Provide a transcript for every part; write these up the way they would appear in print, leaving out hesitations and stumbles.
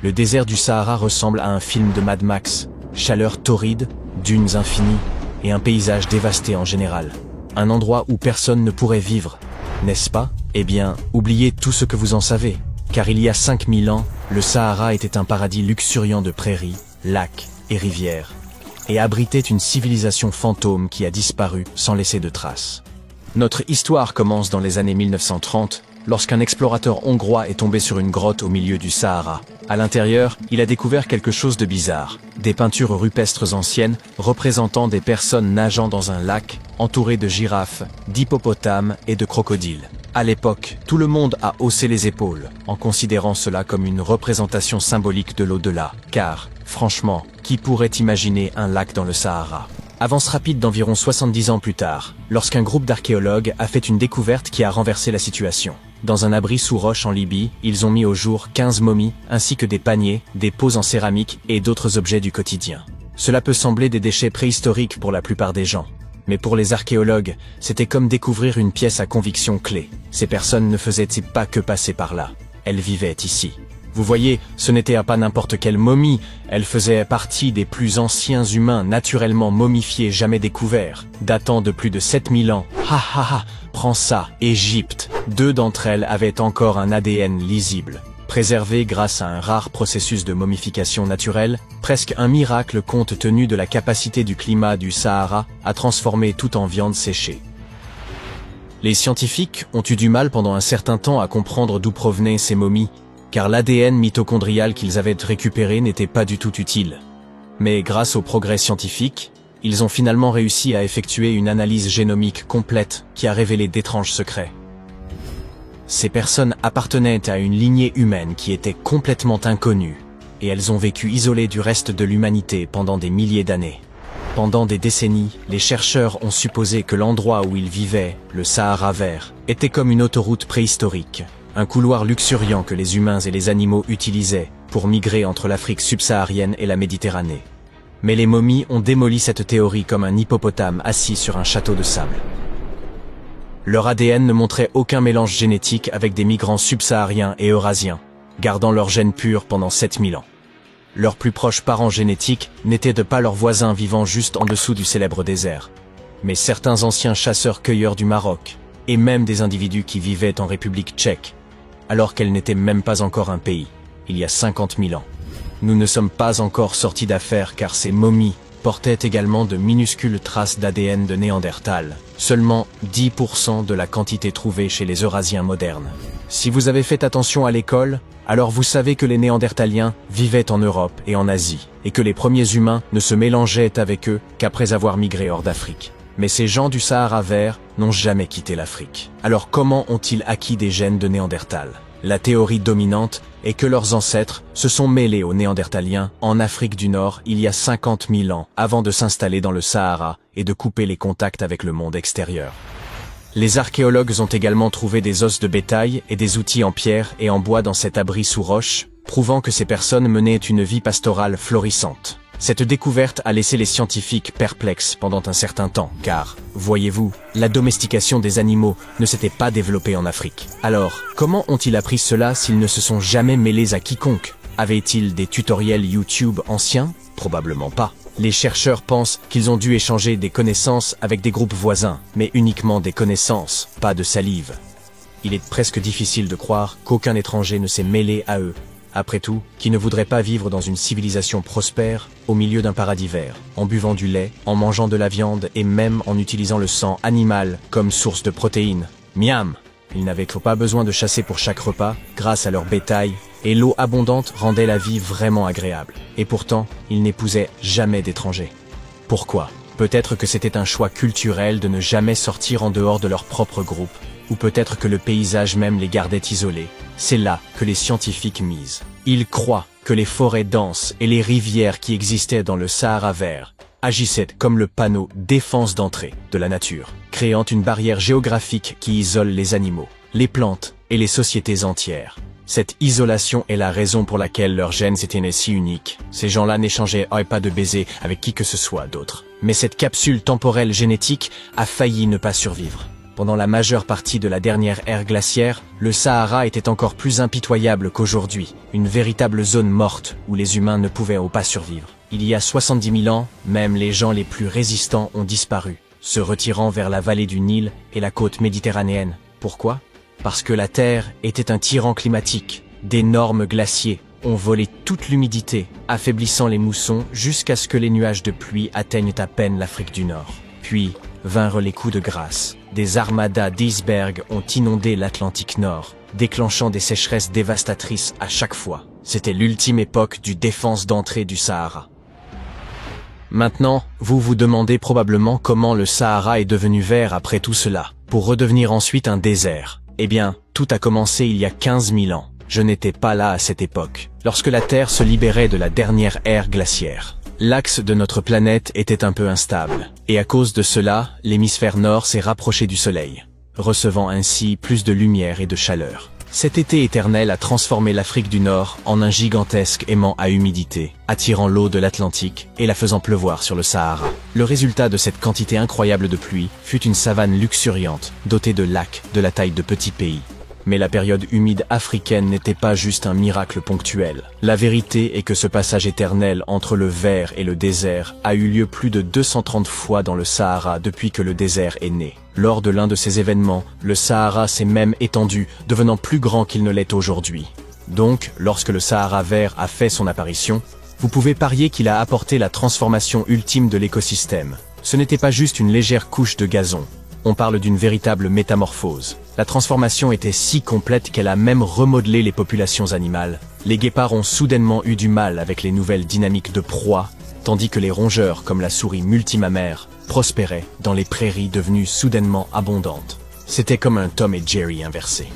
Le désert du Sahara ressemble à un film de Mad Max. Chaleur torride, dunes infinies et un paysage dévasté en général. Un endroit où personne ne pourrait vivre, n'est-ce pas? Eh bien, oubliez tout ce que vous en savez. Car il y a 5000 ans, le Sahara était un paradis luxuriant de prairies, lacs et rivières, et abritait une civilisation fantôme qui a disparu sans laisser de traces. Notre histoire commence dans les années 1930, lorsqu'un explorateur hongrois est tombé sur une grotte au milieu du Sahara. À l'intérieur, il a découvert quelque chose de bizarre. Des peintures rupestres anciennes représentant des personnes nageant dans un lac, entourées de girafes, d'hippopotames et de crocodiles. À l'époque, tout le monde a haussé les épaules, en considérant cela comme une représentation symbolique de l'au-delà. Car, franchement, qui pourrait imaginer un lac dans le Sahara? Avance rapide d'environ 70 ans plus tard, lorsqu'un groupe d'archéologues a fait une découverte qui a renversé la situation. Dans un abri sous roche en Libye, ils ont mis au jour 15 momies, ainsi que des paniers, des pots en céramique et d'autres objets du quotidien. Cela peut sembler des déchets préhistoriques pour la plupart des gens. Mais pour les archéologues, c'était comme découvrir une pièce à conviction clé. Ces personnes ne faisaient-ils pas que passer par là? Elles vivaient ici. Vous voyez, ce n'était pas n'importe quelle momie, elle faisait partie des plus anciens humains naturellement momifiés jamais découverts, datant de plus de 7000 ans. Ha ha ha, prends ça, Égypte. 2 d'entre elles avaient encore un ADN lisible. Préservé grâce à un rare processus de momification naturelle, presque un miracle compte tenu de la capacité du climat du Sahara à transformer tout en viande séchée. Les scientifiques ont eu du mal pendant un certain temps à comprendre d'où provenaient ces momies, car l'ADN mitochondrial qu'ils avaient récupéré n'était pas du tout utile. Mais grâce au progrès scientifique, ils ont finalement réussi à effectuer une analyse génomique complète qui a révélé d'étranges secrets. Ces personnes appartenaient à une lignée humaine qui était complètement inconnue, et elles ont vécu isolées du reste de l'humanité pendant des milliers d'années. Pendant des décennies, les chercheurs ont supposé que l'endroit où ils vivaient, le Sahara vert, était comme une autoroute préhistorique, un couloir luxuriant que les humains et les animaux utilisaient pour migrer entre l'Afrique subsaharienne et la Méditerranée. Mais les momies ont démoli cette théorie comme un hippopotame assis sur un château de sable. Leur ADN ne montrait aucun mélange génétique avec des migrants subsahariens et eurasiens, gardant leur gène pur pendant 7000 ans. Leurs plus proches parents génétiques n'étaient pas leurs voisins vivant juste en dessous du célèbre désert, mais certains anciens chasseurs-cueilleurs du Maroc, et même des individus qui vivaient en République tchèque, alors qu'elle n'était même pas encore un pays, il y a 50 000 ans. Nous ne sommes pas encore sortis d'affaire car ces momies portaient également de minuscules traces d'ADN de Néandertal, seulement 10% de la quantité trouvée chez les Eurasiens modernes. Si vous avez fait attention à l'école, alors vous savez que les Néandertaliens vivaient en Europe et en Asie, et que les premiers humains ne se mélangeaient avec eux qu'après avoir migré hors d'Afrique. Mais ces gens du Sahara vert n'ont jamais quitté l'Afrique. Alors comment ont-ils acquis des gènes de Néandertal? La théorie dominante est que leurs ancêtres se sont mêlés aux Néandertaliens en Afrique du Nord il y a 50 000 ans avant de s'installer dans le Sahara et de couper les contacts avec le monde extérieur. Les archéologues ont également trouvé des os de bétail et des outils en pierre et en bois dans cet abri sous roche, prouvant que ces personnes menaient une vie pastorale florissante. Cette découverte a laissé les scientifiques perplexes pendant un certain temps, car, voyez-vous, la domestication des animaux ne s'était pas développée en Afrique. Alors, comment ont-ils appris cela s'ils ne se sont jamais mêlés à quiconque? Avaient-ils des tutoriels YouTube anciens? Probablement pas. Les chercheurs pensent qu'ils ont dû échanger des connaissances avec des groupes voisins, mais uniquement des connaissances, pas de salive. Il est presque difficile de croire qu'aucun étranger ne s'est mêlé à eux. Après tout, qui ne voudrait pas vivre dans une civilisation prospère, au milieu d'un paradis vert, en buvant du lait, en mangeant de la viande et même en utilisant le sang animal comme source de protéines? Miam! Ils n'avaient pas besoin de chasser pour chaque repas, grâce à leur bétail, et l'eau abondante rendait la vie vraiment agréable. Et pourtant, ils n'épousaient jamais d'étrangers. Pourquoi? Peut-être que c'était un choix culturel de ne jamais sortir en dehors de leur propre groupe, ou peut-être que le paysage même les gardait isolés. C'est là que les scientifiques misent. Ils croient que les forêts denses et les rivières qui existaient dans le Sahara vert agissaient comme le panneau défense d'entrée de la nature, créant une barrière géographique qui isole les animaux, les plantes et les sociétés entières. Cette isolation est la raison pour laquelle leurs gènes étaient si uniques. Ces gens-là n'échangeaient pas de baisers avec qui que ce soit d'autre. Mais cette capsule temporelle génétique a failli ne pas survivre. Pendant la majeure partie de la dernière ère glaciaire, le Sahara était encore plus impitoyable qu'aujourd'hui, une véritable zone morte où les humains ne pouvaient pas survivre. Il y a 70 000 ans, même les gens les plus résistants ont disparu, se retirant vers la vallée du Nil et la côte méditerranéenne. Pourquoi? Parce que la Terre était un tyran climatique. D'énormes glaciers ont volé toute l'humidité, affaiblissant les moussons jusqu'à ce que les nuages de pluie atteignent à peine l'Afrique du Nord. Puis vinrent les coups de grâce. Des armadas d'icebergs ont inondé l'Atlantique Nord, déclenchant des sécheresses dévastatrices à chaque fois. C'était l'ultime époque du défense d'entrée du Sahara. Maintenant, vous vous demandez probablement comment le Sahara est devenu vert après tout cela, pour redevenir ensuite un désert. Eh bien, tout a commencé il y a 15 000 ans. Je n'étais pas là à cette époque, lorsque la Terre se libérait de la dernière ère glaciaire. L'axe de notre planète était un peu instable, et à cause de cela, l'hémisphère nord s'est rapproché du Soleil, recevant ainsi plus de lumière et de chaleur. Cet été éternel a transformé l'Afrique du Nord en un gigantesque aimant à humidité, attirant l'eau de l'Atlantique et la faisant pleuvoir sur le Sahara. Le résultat de cette quantité incroyable de pluie fut une savane luxuriante, dotée de lacs de la taille de petits pays. Mais la période humide africaine n'était pas juste un miracle ponctuel. La vérité est que ce passage éternel entre le vert et le désert a eu lieu plus de 230 fois dans le Sahara depuis que le désert est né. Lors de l'un de ces événements, le Sahara s'est même étendu, devenant plus grand qu'il ne l'est aujourd'hui. Donc, lorsque le Sahara vert a fait son apparition, vous pouvez parier qu'il a apporté la transformation ultime de l'écosystème. Ce n'était pas juste une légère couche de gazon. On parle d'une véritable métamorphose. La transformation était si complète qu'elle a même remodelé les populations animales. Les guépards ont soudainement eu du mal avec les nouvelles dynamiques de proie, tandis que les rongeurs, comme la souris multimammaire, prospéraient dans les prairies devenues soudainement abondantes. C'était comme un Tom et Jerry inversé.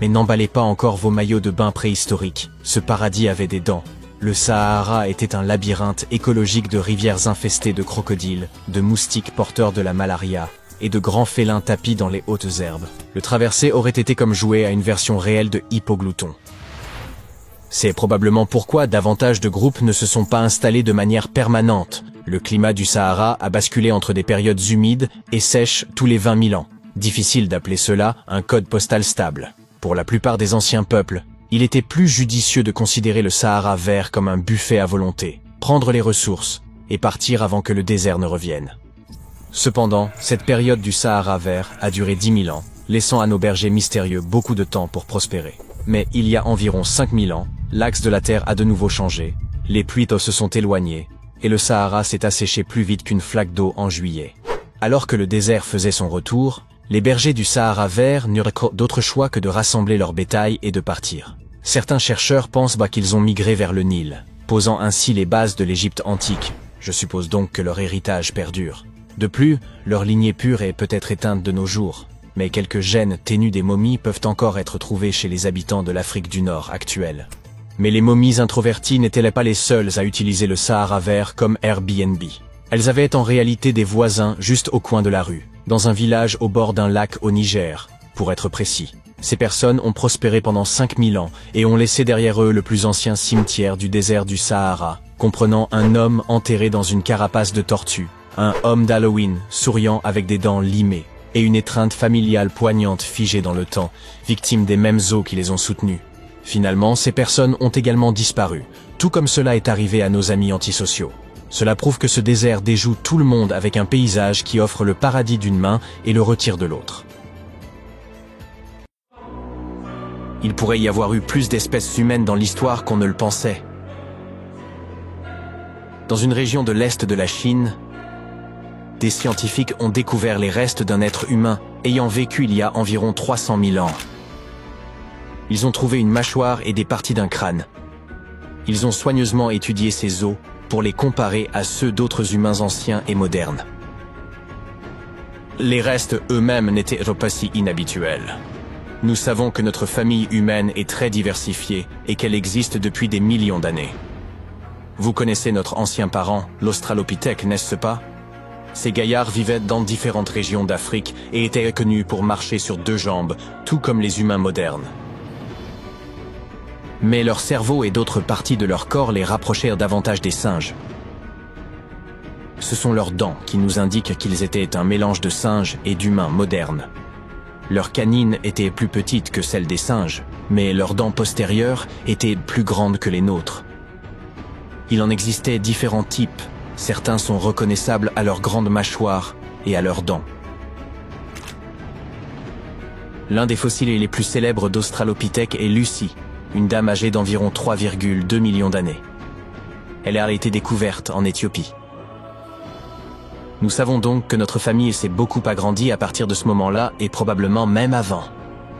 Mais n'emballez pas encore vos maillots de bain préhistoriques. Ce paradis avait des dents. Le Sahara était un labyrinthe écologique de rivières infestées de crocodiles, de moustiques porteurs de la malaria, et de grands félins tapis dans les hautes herbes. Le traverser aurait été comme jouer à une version réelle de Hippoglouton. C'est probablement pourquoi davantage de groupes ne se sont pas installés de manière permanente. Le climat du Sahara a basculé entre des périodes humides et sèches tous les 20 000 ans. Difficile d'appeler cela un code postal stable. Pour la plupart des anciens peuples, il était plus judicieux de considérer le Sahara vert comme un buffet à volonté, prendre les ressources et partir avant que le désert ne revienne. Cependant, cette période du Sahara vert a duré 10 000 ans, laissant à nos bergers mystérieux beaucoup de temps pour prospérer. Mais il y a environ 5 000 ans, l'axe de la Terre a de nouveau changé, les pluies se sont éloignées, et le Sahara s'est asséché plus vite qu'une flaque d'eau en juillet. Alors que le désert faisait son retour, les bergers du Sahara vert n'eurent d'autre choix que de rassembler leur bétail et de partir. Certains chercheurs pensent qu'ils ont migré vers le Nil, posant ainsi les bases de l'Égypte antique. Je suppose donc que leur héritage perdure. De plus, leur lignée pure est peut-être éteinte de nos jours, mais quelques gènes ténus des momies peuvent encore être trouvés chez les habitants de l'Afrique du Nord actuelle. Mais les momies introverties n'étaient pas les seules à utiliser le Sahara vert comme Airbnb. Elles avaient en réalité des voisins juste au coin de la rue, dans un village au bord d'un lac au Niger, pour être précis. Ces personnes ont prospéré pendant 5000 ans et ont laissé derrière eux le plus ancien cimetière du désert du Sahara, comprenant un homme enterré dans une carapace de tortue, un homme d'Halloween souriant avec des dents limées, et une étreinte familiale poignante figée dans le temps, victime des mêmes eaux qui les ont soutenus. Finalement, ces personnes ont également disparu, tout comme cela est arrivé à nos amis antisociaux. Cela prouve que ce désert déjoue tout le monde avec un paysage qui offre le paradis d'une main et le retire de l'autre. Il pourrait y avoir eu plus d'espèces humaines dans l'histoire qu'on ne le pensait. Dans une région de l'Est de la Chine, des scientifiques ont découvert les restes d'un être humain ayant vécu il y a environ 300 000 ans. Ils ont trouvé une mâchoire et des parties d'un crâne. Ils ont soigneusement étudié ces os pour les comparer à ceux d'autres humains anciens et modernes. Les restes eux-mêmes n'étaient pas si inhabituels. Nous savons que notre famille humaine est très diversifiée et qu'elle existe depuis des millions d'années. Vous connaissez notre ancien parent, l'Australopithèque, n'est-ce pas? Ces gaillards vivaient dans différentes régions d'Afrique et étaient connus pour marcher sur 2 jambes, tout comme les humains modernes. Mais leur cerveau et d'autres parties de leur corps les rapprochèrent davantage des singes. Ce sont leurs dents qui nous indiquent qu'ils étaient un mélange de singes et d'humains modernes. Leurs canines étaient plus petites que celles des singes, mais leurs dents postérieures étaient plus grandes que les nôtres. Il en existait différents types. Certains sont reconnaissables à leurs grandes mâchoires et à leurs dents. L'un des fossiles les plus célèbres d'Australopithèque est Lucy, une dame âgée d'environ 3,2 millions d'années. Elle a été découverte en Éthiopie. Nous savons donc que notre famille s'est beaucoup agrandie à partir de ce moment-là et probablement même avant.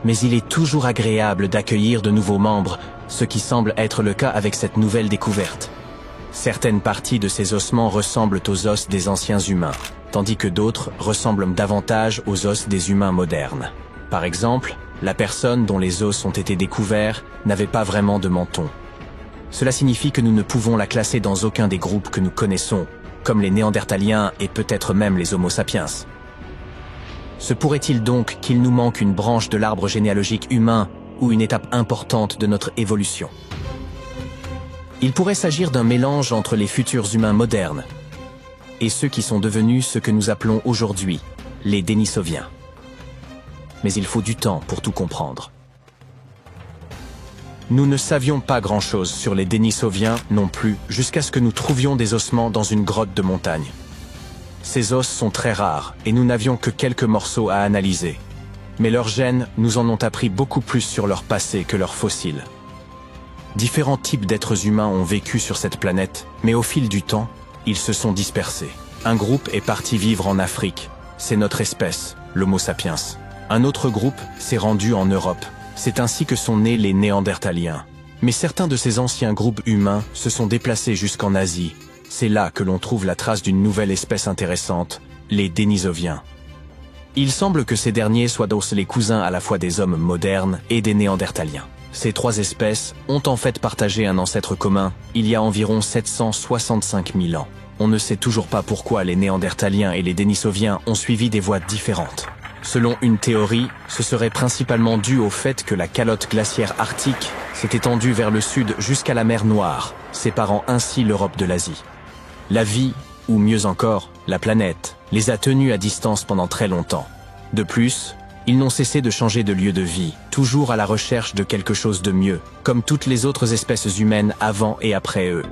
Mais il est toujours agréable d'accueillir de nouveaux membres, ce qui semble être le cas avec cette nouvelle découverte. Certaines parties de ces ossements ressemblent aux os des anciens humains, tandis que d'autres ressemblent davantage aux os des humains modernes. Par exemple, la personne dont les os ont été découverts n'avait pas vraiment de menton. Cela signifie que nous ne pouvons la classer dans aucun des groupes que nous connaissons, comme les Néandertaliens et peut-être même les Homo sapiens. Se pourrait-il donc qu'il nous manque une branche de l'arbre généalogique humain ou une étape importante de notre évolution? Il pourrait s'agir d'un mélange entre les futurs humains modernes et ceux qui sont devenus ce que nous appelons aujourd'hui les Denisoviens. Mais il faut du temps pour tout comprendre. Nous ne savions pas grand-chose sur les Denisoviens non plus, jusqu'à ce que nous trouvions des ossements dans une grotte de montagne. Ces os sont très rares et nous n'avions que quelques morceaux à analyser. Mais leurs gènes nous en ont appris beaucoup plus sur leur passé que leurs fossiles. Différents types d'êtres humains ont vécu sur cette planète, mais au fil du temps, ils se sont dispersés. Un groupe est parti vivre en Afrique. C'est notre espèce, l'Homo sapiens. Un autre groupe s'est rendu en Europe. C'est ainsi que sont nés les Néandertaliens. Mais certains de ces anciens groupes humains se sont déplacés jusqu'en Asie. C'est là que l'on trouve la trace d'une nouvelle espèce intéressante, les Denisoviens. Il semble que ces derniers soient donc les cousins à la fois des hommes modernes et des Néandertaliens. Ces trois espèces ont en fait partagé un ancêtre commun il y a environ 765 000 ans. On ne sait toujours pas pourquoi les Néandertaliens et les Denisoviens ont suivi des voies différentes. Selon une théorie, ce serait principalement dû au fait que la calotte glaciaire arctique s'est étendue vers le sud jusqu'à la mer Noire, séparant ainsi l'Europe de l'Asie. La vie, ou mieux encore, la planète, les a tenus à distance pendant très longtemps. De plus, ils n'ont cessé de changer de lieu de vie, toujours à la recherche de quelque chose de mieux, comme toutes les autres espèces humaines avant et après eux.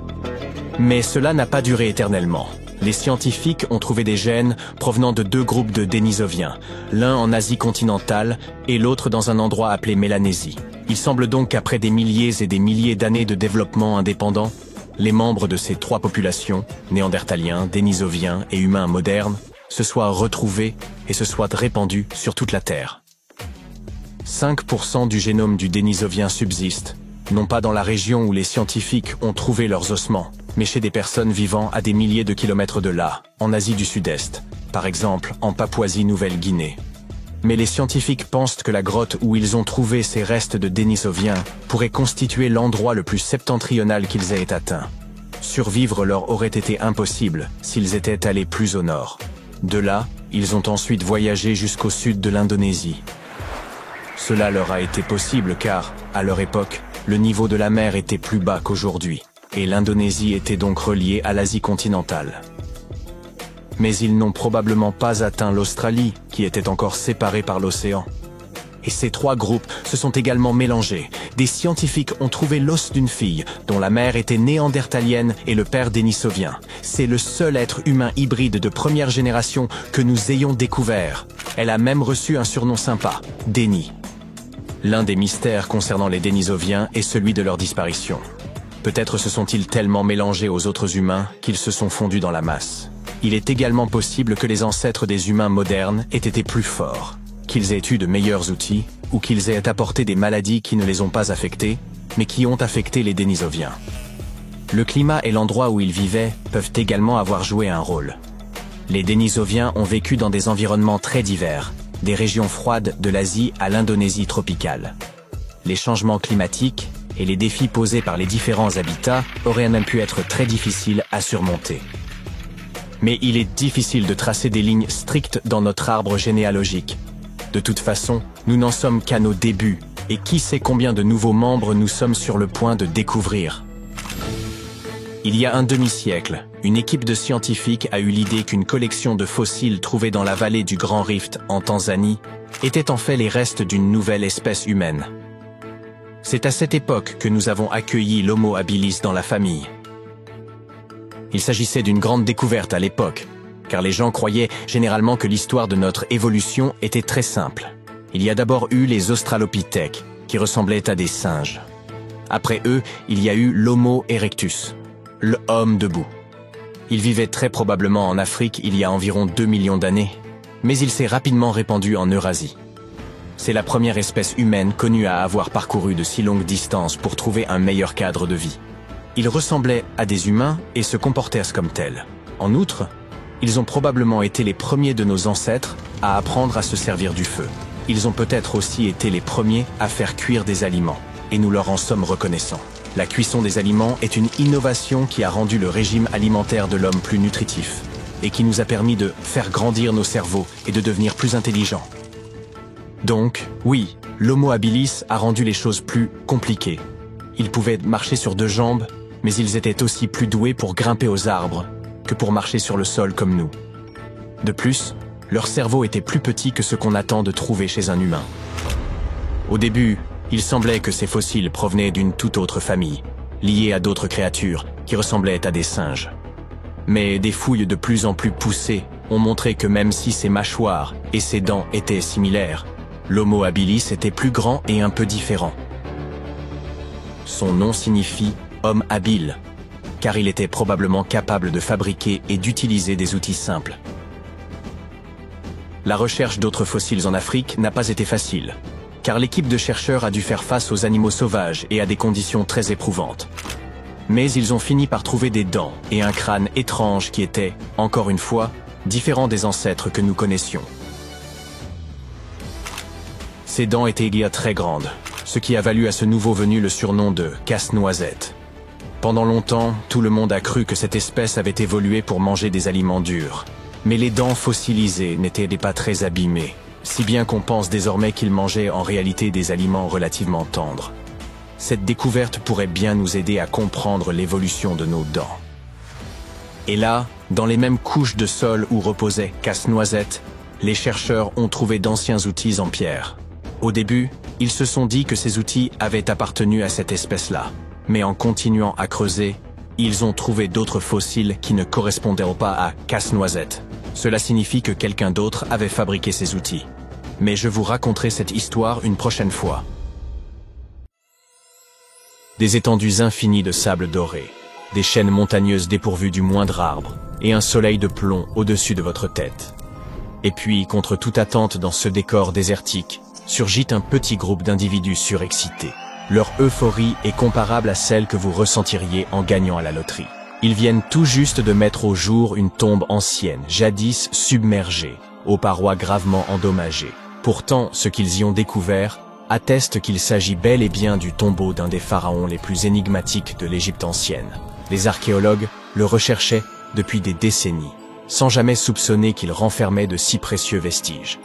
Mais cela n'a pas duré éternellement. Les scientifiques ont trouvé des gènes provenant de deux groupes de Denisoviens, l'un en Asie continentale et l'autre dans un endroit appelé Mélanésie. Il semble donc qu'après des milliers et des milliers d'années de développement indépendant, les membres de ces trois populations, Néandertaliens, Denisoviens et humains modernes, se soient retrouvés et se soient répandus sur toute la Terre. 5% du génome du Denisovien subsiste, non pas dans la région où les scientifiques ont trouvé leurs ossements, mais chez des personnes vivant à des milliers de kilomètres de là, en Asie du Sud-Est, par exemple en Papouasie-Nouvelle-Guinée. Mais les scientifiques pensent que la grotte où ils ont trouvé ces restes de Denisoviens pourrait constituer l'endroit le plus septentrional qu'ils aient atteint. Survivre leur aurait été impossible s'ils étaient allés plus au nord. De là, ils ont ensuite voyagé jusqu'au sud de l'Indonésie. Cela leur a été possible car, à leur époque, le niveau de la mer était plus bas qu'aujourd'hui, et l'Indonésie était donc reliée à l'Asie continentale. Mais ils n'ont probablement pas atteint l'Australie, qui était encore séparée par l'océan. Et ces trois groupes se sont également mélangés. Des scientifiques ont trouvé l'os d'une fille, dont la mère était néandertalienne et le père dénisovien. C'est le seul être humain hybride de première génération que nous ayons découvert. Elle a même reçu un surnom sympa, Denis. L'un des mystères concernant les Denisoviens est celui de leur disparition. Peut-être se sont-ils tellement mélangés aux autres humains qu'ils se sont fondus dans la masse. Il est également possible que les ancêtres des humains modernes aient été plus forts, qu'ils aient eu de meilleurs outils, ou qu'ils aient apporté des maladies qui ne les ont pas affectés, mais qui ont affecté les Denisoviens. Le climat et l'endroit où ils vivaient peuvent également avoir joué un rôle. Les Denisoviens ont vécu dans des environnements très divers, des régions froides de l'Asie à l'Indonésie tropicale. Les changements climatiques et les défis posés par les différents habitats auraient même pu être très difficiles à surmonter. Mais il est difficile de tracer des lignes strictes dans notre arbre généalogique. De toute façon, nous n'en sommes qu'à nos débuts, et qui sait combien de nouveaux membres nous sommes sur le point de découvrir. Il y a un demi-siècle, une équipe de scientifiques a eu l'idée qu'une collection de fossiles trouvés dans la vallée du Grand Rift en Tanzanie étaient en fait les restes d'une nouvelle espèce humaine. C'est à cette époque que nous avons accueilli l'Homo habilis dans la famille. Il s'agissait d'une grande découverte à l'époque, car les gens croyaient généralement que l'histoire de notre évolution était très simple. Il y a d'abord eu les Australopithèques, qui ressemblaient à des singes. Après eux, il y a eu l'Homo erectus, l'homme debout. Il vivait très probablement en Afrique il y a environ 2 millions d'années, mais il s'est rapidement répandu en Eurasie. C'est la première espèce humaine connue à avoir parcouru de si longues distances pour trouver un meilleur cadre de vie. Ils ressemblaient à des humains et se comportaient comme tels. En outre, ils ont probablement été les premiers de nos ancêtres à apprendre à se servir du feu. Ils ont peut-être aussi été les premiers à faire cuire des aliments, et nous leur en sommes reconnaissants. La cuisson des aliments est une innovation qui a rendu le régime alimentaire de l'homme plus nutritif, et qui nous a permis de faire grandir nos cerveaux et de devenir plus intelligents. Donc, oui, l'Homo habilis a rendu les choses plus compliquées. Ils pouvaient marcher sur 2 jambes, mais ils étaient aussi plus doués pour grimper aux arbres que pour marcher sur le sol comme nous. De plus, leur cerveau était plus petit que ce qu'on attend de trouver chez un humain. Au début, il semblait que ces fossiles provenaient d'une toute autre famille, liée à d'autres créatures qui ressemblaient à des singes. Mais des fouilles de plus en plus poussées ont montré que même si ses mâchoires et ses dents étaient similaires, l'Homo habilis était plus grand et un peu différent. Son nom signifie « homme habile », car il était probablement capable de fabriquer et d'utiliser des outils simples. La recherche d'autres fossiles en Afrique n'a pas été facile, car l'équipe de chercheurs a dû faire face aux animaux sauvages et à des conditions très éprouvantes. Mais ils ont fini par trouver des dents et un crâne étrange qui était, encore une fois, différent des ancêtres que nous connaissions. Ces dents étaient très grandes, ce qui a valu à ce nouveau venu le surnom de casse-noisette. Pendant longtemps, tout le monde a cru que cette espèce avait évolué pour manger des aliments durs. Mais les dents fossilisées n'étaient pas très abîmées, si bien qu'on pense désormais qu'il mangeait en réalité des aliments relativement tendres. Cette découverte pourrait bien nous aider à comprendre l'évolution de nos dents. Et là, dans les mêmes couches de sol où reposait Casse-Noisette, les chercheurs ont trouvé d'anciens outils en pierre. Au début, ils se sont dit que ces outils avaient appartenu à cette espèce-là. Mais en continuant à creuser, ils ont trouvé d'autres fossiles qui ne correspondaient pas à Casse-Noisette. Cela signifie que quelqu'un d'autre avait fabriqué ces outils. Mais je vous raconterai cette histoire une prochaine fois. Des étendues infinies de sable doré, des chaînes montagneuses dépourvues du moindre arbre, et un soleil de plomb au-dessus de votre tête. Et puis, contre toute attente dans ce décor désertique, surgit un petit groupe d'individus surexcités. Leur euphorie est comparable à celle que vous ressentiriez en gagnant à la loterie. Ils viennent tout juste de mettre au jour une tombe ancienne, jadis submergée, aux parois gravement endommagées. Pourtant, ce qu'ils y ont découvert atteste qu'il s'agit bel et bien du tombeau d'un des pharaons les plus énigmatiques de l'Égypte ancienne. Les archéologues le recherchaient depuis des décennies, sans jamais soupçonner qu'il renfermait de si précieux vestiges.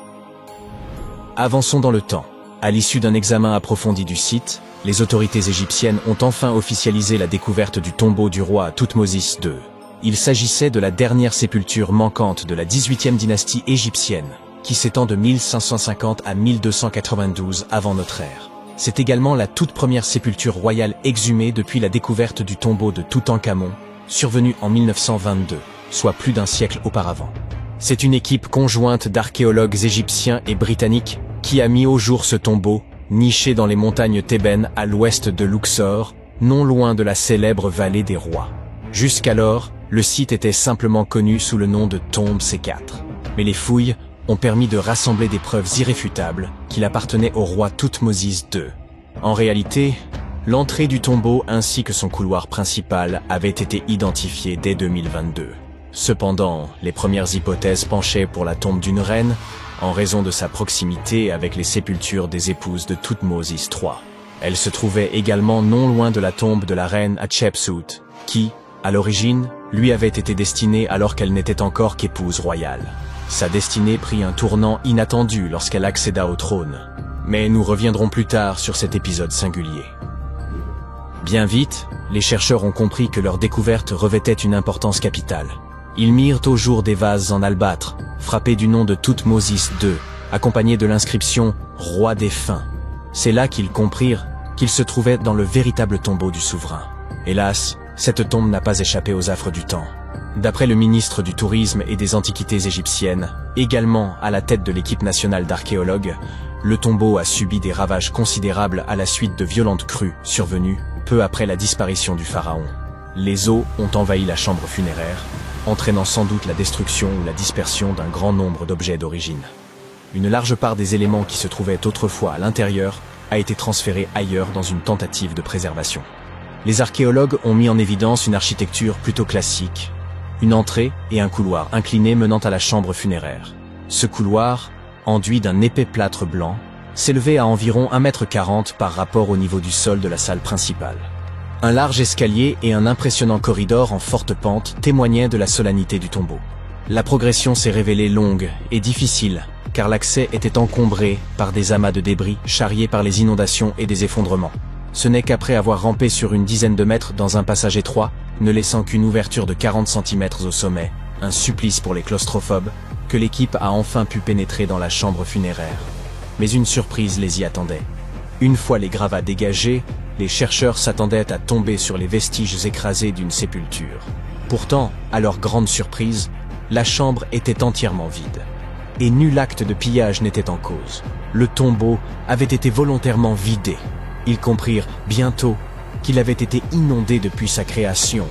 Avançons dans le temps. À l'issue d'un examen approfondi du site, les autorités égyptiennes ont enfin officialisé la découverte du tombeau du roi Thoutmôsis II. Il s'agissait de la dernière sépulture manquante de la 18e dynastie égyptienne, qui s'étend de 1550 à 1292 avant notre ère. C'est également la toute première sépulture royale exhumée depuis la découverte du tombeau de Toutankhamon, survenue en 1922, soit plus d'un siècle auparavant. C'est une équipe conjointe d'archéologues égyptiens et britanniques qui a mis au jour ce tombeau, niché dans les montagnes thébaines à l'ouest de Luxor, non loin de la célèbre vallée des rois. Jusqu'alors, le site était simplement connu sous le nom de tombe C4. Mais les fouilles ont permis de rassembler des preuves irréfutables qu'il appartenait au roi Thoutmôsis II. En réalité, l'entrée du tombeau ainsi que son couloir principal avaient été identifiés dès 2022. Cependant, les premières hypothèses penchaient pour la tombe d'une reine, en raison de sa proximité avec les sépultures des épouses de Thoutmôsis III. Elle se trouvait également non loin de la tombe de la reine Hatshepsut, qui, à l'origine, lui avait été destinée alors qu'elle n'était encore qu'épouse royale. Sa destinée prit un tournant inattendu lorsqu'elle accéda au trône. Mais nous reviendrons plus tard sur cet épisode singulier. Bien vite, les chercheurs ont compris que leur découverte revêtait une importance capitale. Ils mirent au jour des vases en albâtre, frappés du nom de Thoutmôsis II, accompagné de l'inscription « Roi défunt ». C'est là qu'ils comprirent qu'ils se trouvaient dans le véritable tombeau du souverain. Hélas, cette tombe n'a pas échappé aux affres du temps. D'après le ministre du Tourisme et des Antiquités égyptiennes, également à la tête de l'équipe nationale d'archéologues, le tombeau a subi des ravages considérables à la suite de violentes crues survenues peu après la disparition du pharaon. Les eaux ont envahi la chambre funéraire, entraînant sans doute la destruction ou la dispersion d'un grand nombre d'objets d'origine. Une large part des éléments qui se trouvaient autrefois à l'intérieur a été transférée ailleurs dans une tentative de préservation. Les archéologues ont mis en évidence une architecture plutôt classique, une entrée et un couloir incliné menant à la chambre funéraire. Ce couloir, enduit d'un épais plâtre blanc, s'élevait à environ 1,40 m par rapport au niveau du sol de la salle principale. Un large escalier et un impressionnant corridor en forte pente témoignaient de la solennité du tombeau. La progression s'est révélée longue et difficile, car l'accès était encombré par des amas de débris charriés par les inondations et des effondrements. Ce n'est qu'après avoir rampé sur une dizaine de mètres dans un passage étroit, ne laissant qu'une ouverture de 40 cm au sommet, un supplice pour les claustrophobes, que l'équipe a enfin pu pénétrer dans la chambre funéraire. Mais une surprise les y attendait. Une fois les gravats dégagés, les chercheurs s'attendaient à tomber sur les vestiges écrasés d'une sépulture. Pourtant, à leur grande surprise, la chambre était entièrement vide. Et nul acte de pillage n'était en cause. Le tombeau avait été volontairement vidé. Ils comprirent bientôt qu'il avait été inondé depuis sa création,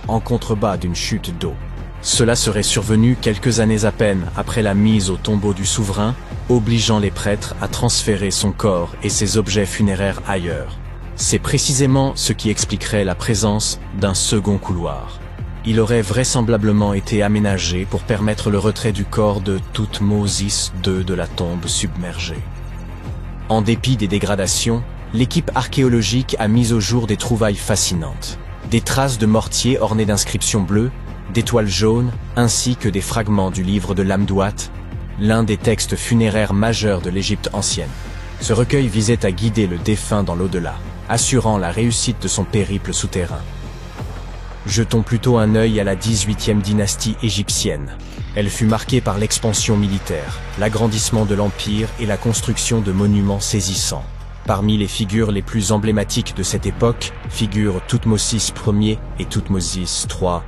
en contrebas d'une chute d'eau. Cela serait survenu quelques années à peine après la mise au tombeau du souverain, obligeant les prêtres à transférer son corps et ses objets funéraires ailleurs. C'est précisément ce qui expliquerait la présence d'un second couloir. Il aurait vraisemblablement été aménagé pour permettre le retrait du corps de Thoutmôsis II de la tombe submergée. En dépit des dégradations, l'équipe archéologique a mis au jour des trouvailles fascinantes. Des traces de mortier ornées d'inscriptions bleues, d'étoiles jaunes, ainsi que des fragments du livre de l'Amduat, l'un des textes funéraires majeurs de l'Égypte ancienne. Ce recueil visait à guider le défunt dans l'au-delà, assurant la réussite de son périple souterrain. Jetons plutôt un œil à la 18e dynastie égyptienne. Elle fut marquée par l'expansion militaire, l'agrandissement de l'empire et la construction de monuments saisissants. Parmi les figures les plus emblématiques de cette époque figurent Thoutmôsis Ier et Thoutmôsis III,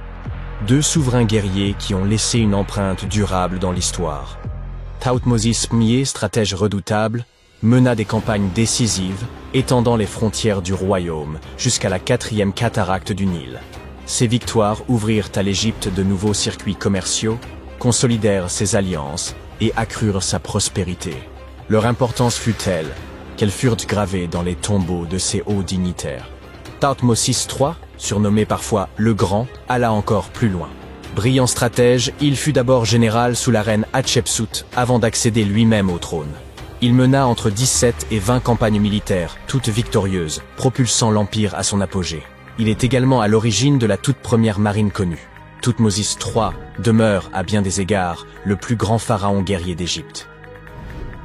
deux souverains guerriers qui ont laissé une empreinte durable dans l'histoire. Thoutmôsis Ier, stratège redoutable, mena des campagnes décisives, étendant les frontières du royaume jusqu'à la 4e cataracte du Nil. Ces victoires ouvrirent à l'Égypte de nouveaux circuits commerciaux, consolidèrent ses alliances et accrurent sa prospérité. Leur importance fut telle qu'elles furent gravées dans les tombeaux de ces hauts dignitaires. Thoutmôsis III, surnommé parfois le Grand, alla encore plus loin. Brillant stratège, il fut d'abord général sous la reine Hatshepsut avant d'accéder lui-même au trône. Il mena entre 17 et 20 campagnes militaires, toutes victorieuses, propulsant l'empire à son apogée. Il est également à l'origine de la toute première marine connue. Thoutmôsis III demeure, à bien des égards, le plus grand pharaon guerrier d'Égypte.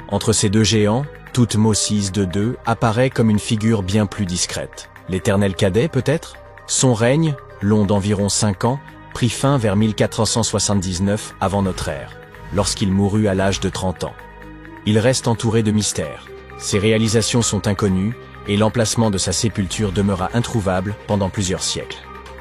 Entre ces deux géants, Thoutmôsis II apparaît comme une figure bien plus discrète. L'éternel cadet, peut-être? Son règne, long d'environ 5 ans, prit fin vers 1479 avant notre ère, lorsqu'il mourut à l'âge de 30 ans. Il reste entouré de mystères. Ses réalisations sont inconnues et l'emplacement de sa sépulture demeura introuvable pendant plusieurs siècles.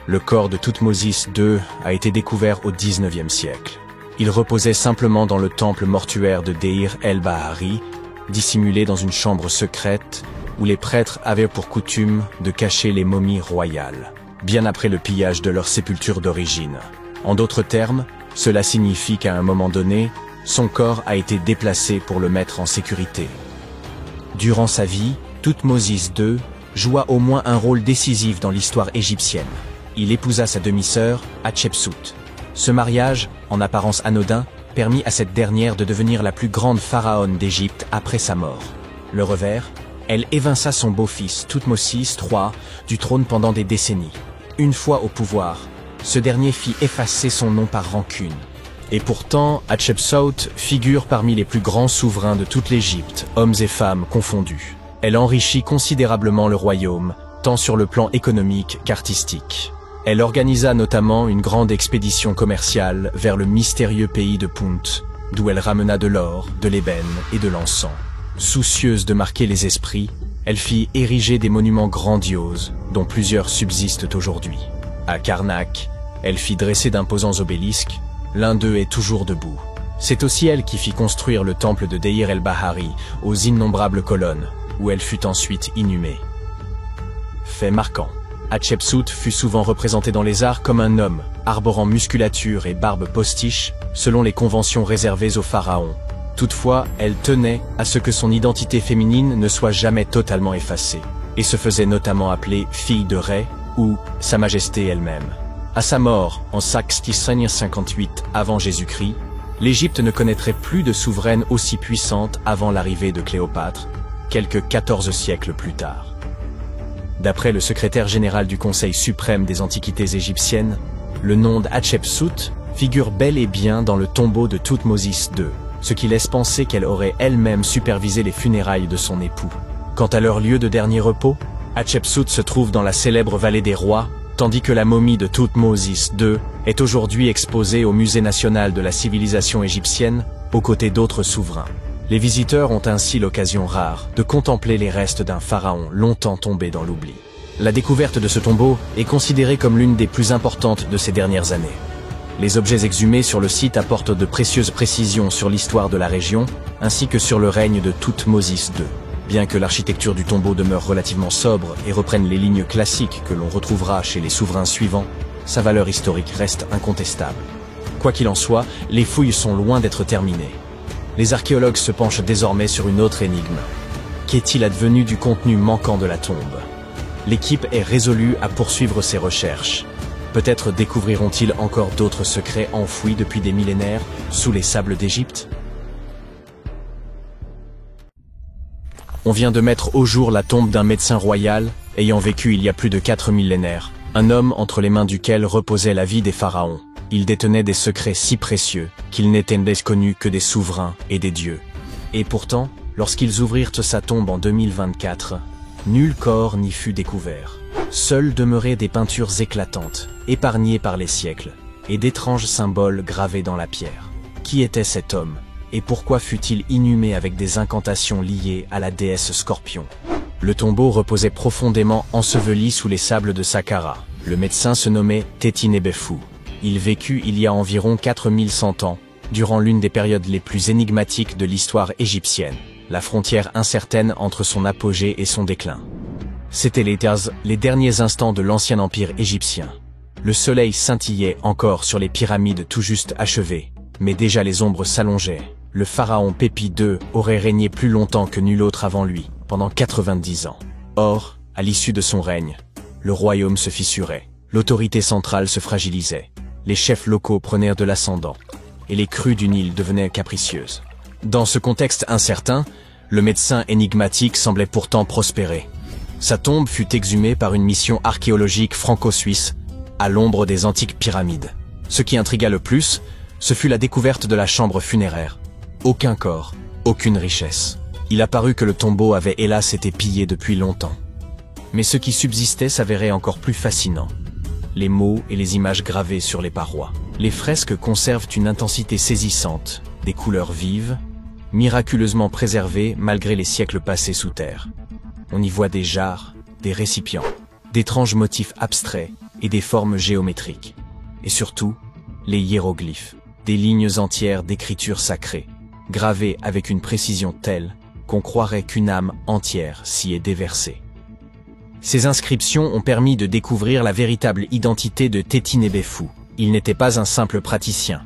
Le corps de Thoutmôsis II a été découvert au XIXe siècle. Il reposait simplement dans le temple mortuaire de Deir el-Bahari, dissimulé dans une chambre secrète où les prêtres avaient pour coutume de cacher les momies royales, bien après le pillage de leur sépulture d'origine. En d'autres termes, cela signifie qu'à un moment donné, son corps a été déplacé pour le mettre en sécurité. Durant sa vie, Thoutmôsis II joua au moins un rôle décisif dans l'histoire égyptienne. Il épousa sa demi-sœur, Hatshepsut. Ce mariage, en apparence anodin, permit à cette dernière de devenir la plus grande pharaone d'Égypte après sa mort. Le revers, elle évinça son beau-fils, Thoutmôsis III, du trône pendant des décennies. Une fois au pouvoir, ce dernier fit effacer son nom par rancune. Et pourtant, Hatshepsut figure parmi les plus grands souverains de toute l'Égypte, hommes et femmes confondus. Elle enrichit considérablement le royaume, tant sur le plan économique qu'artistique. Elle organisa notamment une grande expédition commerciale vers le mystérieux pays de Punt, d'où elle ramena de l'or, de l'ébène et de l'encens. Soucieuse de marquer les esprits, elle fit ériger des monuments grandioses, dont plusieurs subsistent aujourd'hui. À Karnak, elle fit dresser d'imposants obélisques, l'un d'eux est toujours debout. C'est aussi elle qui fit construire le temple de Deir el-Bahari, aux innombrables colonnes, où elle fut ensuite inhumée. Fait marquant. Hatshepsut fut souvent représentée dans les arts comme un homme, arborant musculature et barbe postiche, selon les conventions réservées aux pharaons. Toutefois, elle tenait à ce que son identité féminine ne soit jamais totalement effacée, et se faisait notamment appeler fille de Ré ou Sa Majesté elle-même. À sa mort, en 658 avant Jésus-Christ, l'Égypte ne connaîtrait plus de souveraine aussi puissante avant l'arrivée de Cléopâtre, quelques 14 siècles plus tard. D'après le secrétaire général du Conseil suprême des antiquités égyptiennes, le nom d'Hatshepsut figure bel et bien dans le tombeau de Thoutmôsis II, ce qui laisse penser qu'elle aurait elle-même supervisé les funérailles de son époux. Quant à leur lieu de dernier repos, Hatshepsut se trouve dans la célèbre vallée des rois, tandis que la momie de Thoutmôsis II est aujourd'hui exposée au Musée national de la civilisation égyptienne, aux côtés d'autres souverains. Les visiteurs ont ainsi l'occasion rare de contempler les restes d'un pharaon longtemps tombé dans l'oubli. La découverte de ce tombeau est considérée comme l'une des plus importantes de ces dernières années. Les objets exhumés sur le site apportent de précieuses précisions sur l'histoire de la région, ainsi que sur le règne de Thoutmôsis II. Bien que l'architecture du tombeau demeure relativement sobre et reprenne les lignes classiques que l'on retrouvera chez les souverains suivants, sa valeur historique reste incontestable. Quoi qu'il en soit, les fouilles sont loin d'être terminées. Les archéologues se penchent désormais sur une autre énigme. Qu'est-il advenu du contenu manquant de la tombe? L'équipe est résolue à poursuivre ses recherches. Peut-être découvriront-ils encore d'autres secrets enfouis depuis des millénaires sous les sables d'Égypte? On vient de mettre au jour la tombe d'un médecin royal ayant vécu il y a plus de 4 millénaires, un homme entre les mains duquel reposait la vie des pharaons. Il détenait des secrets si précieux qu'ils n'étaient connus que des souverains et des dieux. Et pourtant, lorsqu'ils ouvrirent sa tombe en 2024, nul corps n'y fut découvert. Seules demeuraient des peintures éclatantes, épargnées par les siècles, et d'étranges symboles gravés dans la pierre. Qui était cet homme, et pourquoi fut-il inhumé avec des incantations liées à la déesse Scorpion? Le tombeau reposait profondément enseveli sous les sables de Saqqara. Le médecin se nommait Tétinébéfou. Il vécut il y a environ 4100 ans, durant l'une des périodes les plus énigmatiques de l'histoire égyptienne, la frontière incertaine entre son apogée et son déclin. C'étaient les derniers instants de l'ancien empire égyptien. Le soleil scintillait encore sur les pyramides tout juste achevées, mais déjà les ombres s'allongeaient. Le pharaon Pépi II aurait régné plus longtemps que nul autre avant lui, pendant 90 ans. Or, à l'issue de son règne, le royaume se fissurait, l'autorité centrale se fragilisait. Les chefs locaux prenaient de l'ascendant, et les crues du Nil devenaient capricieuses. Dans ce contexte incertain, le médecin énigmatique semblait pourtant prospérer. Sa tombe fut exhumée par une mission archéologique franco-suisse, à l'ombre des antiques pyramides. Ce qui intrigua le plus, ce fut la découverte de la chambre funéraire. Aucun corps, aucune richesse. Il apparut que le tombeau avait hélas été pillé depuis longtemps. Mais ce qui subsistait s'avérait encore plus fascinant. Les mots et les images gravées sur les parois. Les fresques conservent une intensité saisissante, des couleurs vives, miraculeusement préservées malgré les siècles passés sous terre. On y voit des jarres, des récipients, d'étranges motifs abstraits et des formes géométriques. Et surtout, les hiéroglyphes, des lignes entières d'écriture sacrée, gravées avec une précision telle qu'on croirait qu'une âme entière s'y est déversée. Ces inscriptions ont permis de découvrir la véritable identité de Tétinébéfou. Il n'était pas un simple praticien.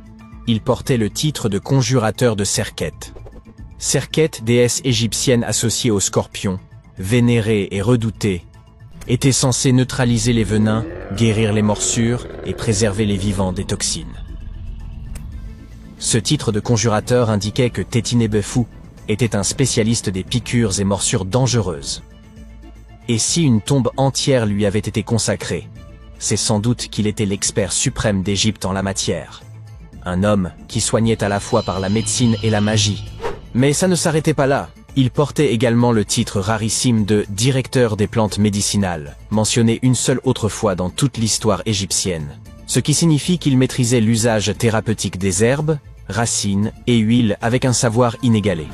Il portait le titre de conjurateur de Serket. Serket, déesse égyptienne associée au scorpion, vénérée et redoutée, était censée neutraliser les venins, guérir les morsures et préserver les vivants des toxines. Ce titre de conjurateur indiquait que Tétinébéfou était un spécialiste des piqûres et morsures dangereuses. Et si une tombe entière lui avait été consacrée, c'est sans doute qu'il était l'expert suprême d'Égypte en la matière. Un homme qui soignait à la fois par la médecine et la magie. Mais ça ne s'arrêtait pas là. Il portait également le titre rarissime de directeur des plantes médicinales, mentionné une seule autre fois dans toute l'histoire égyptienne. Ce qui signifie qu'il maîtrisait l'usage thérapeutique des herbes, racines et huiles avec un savoir inégalé.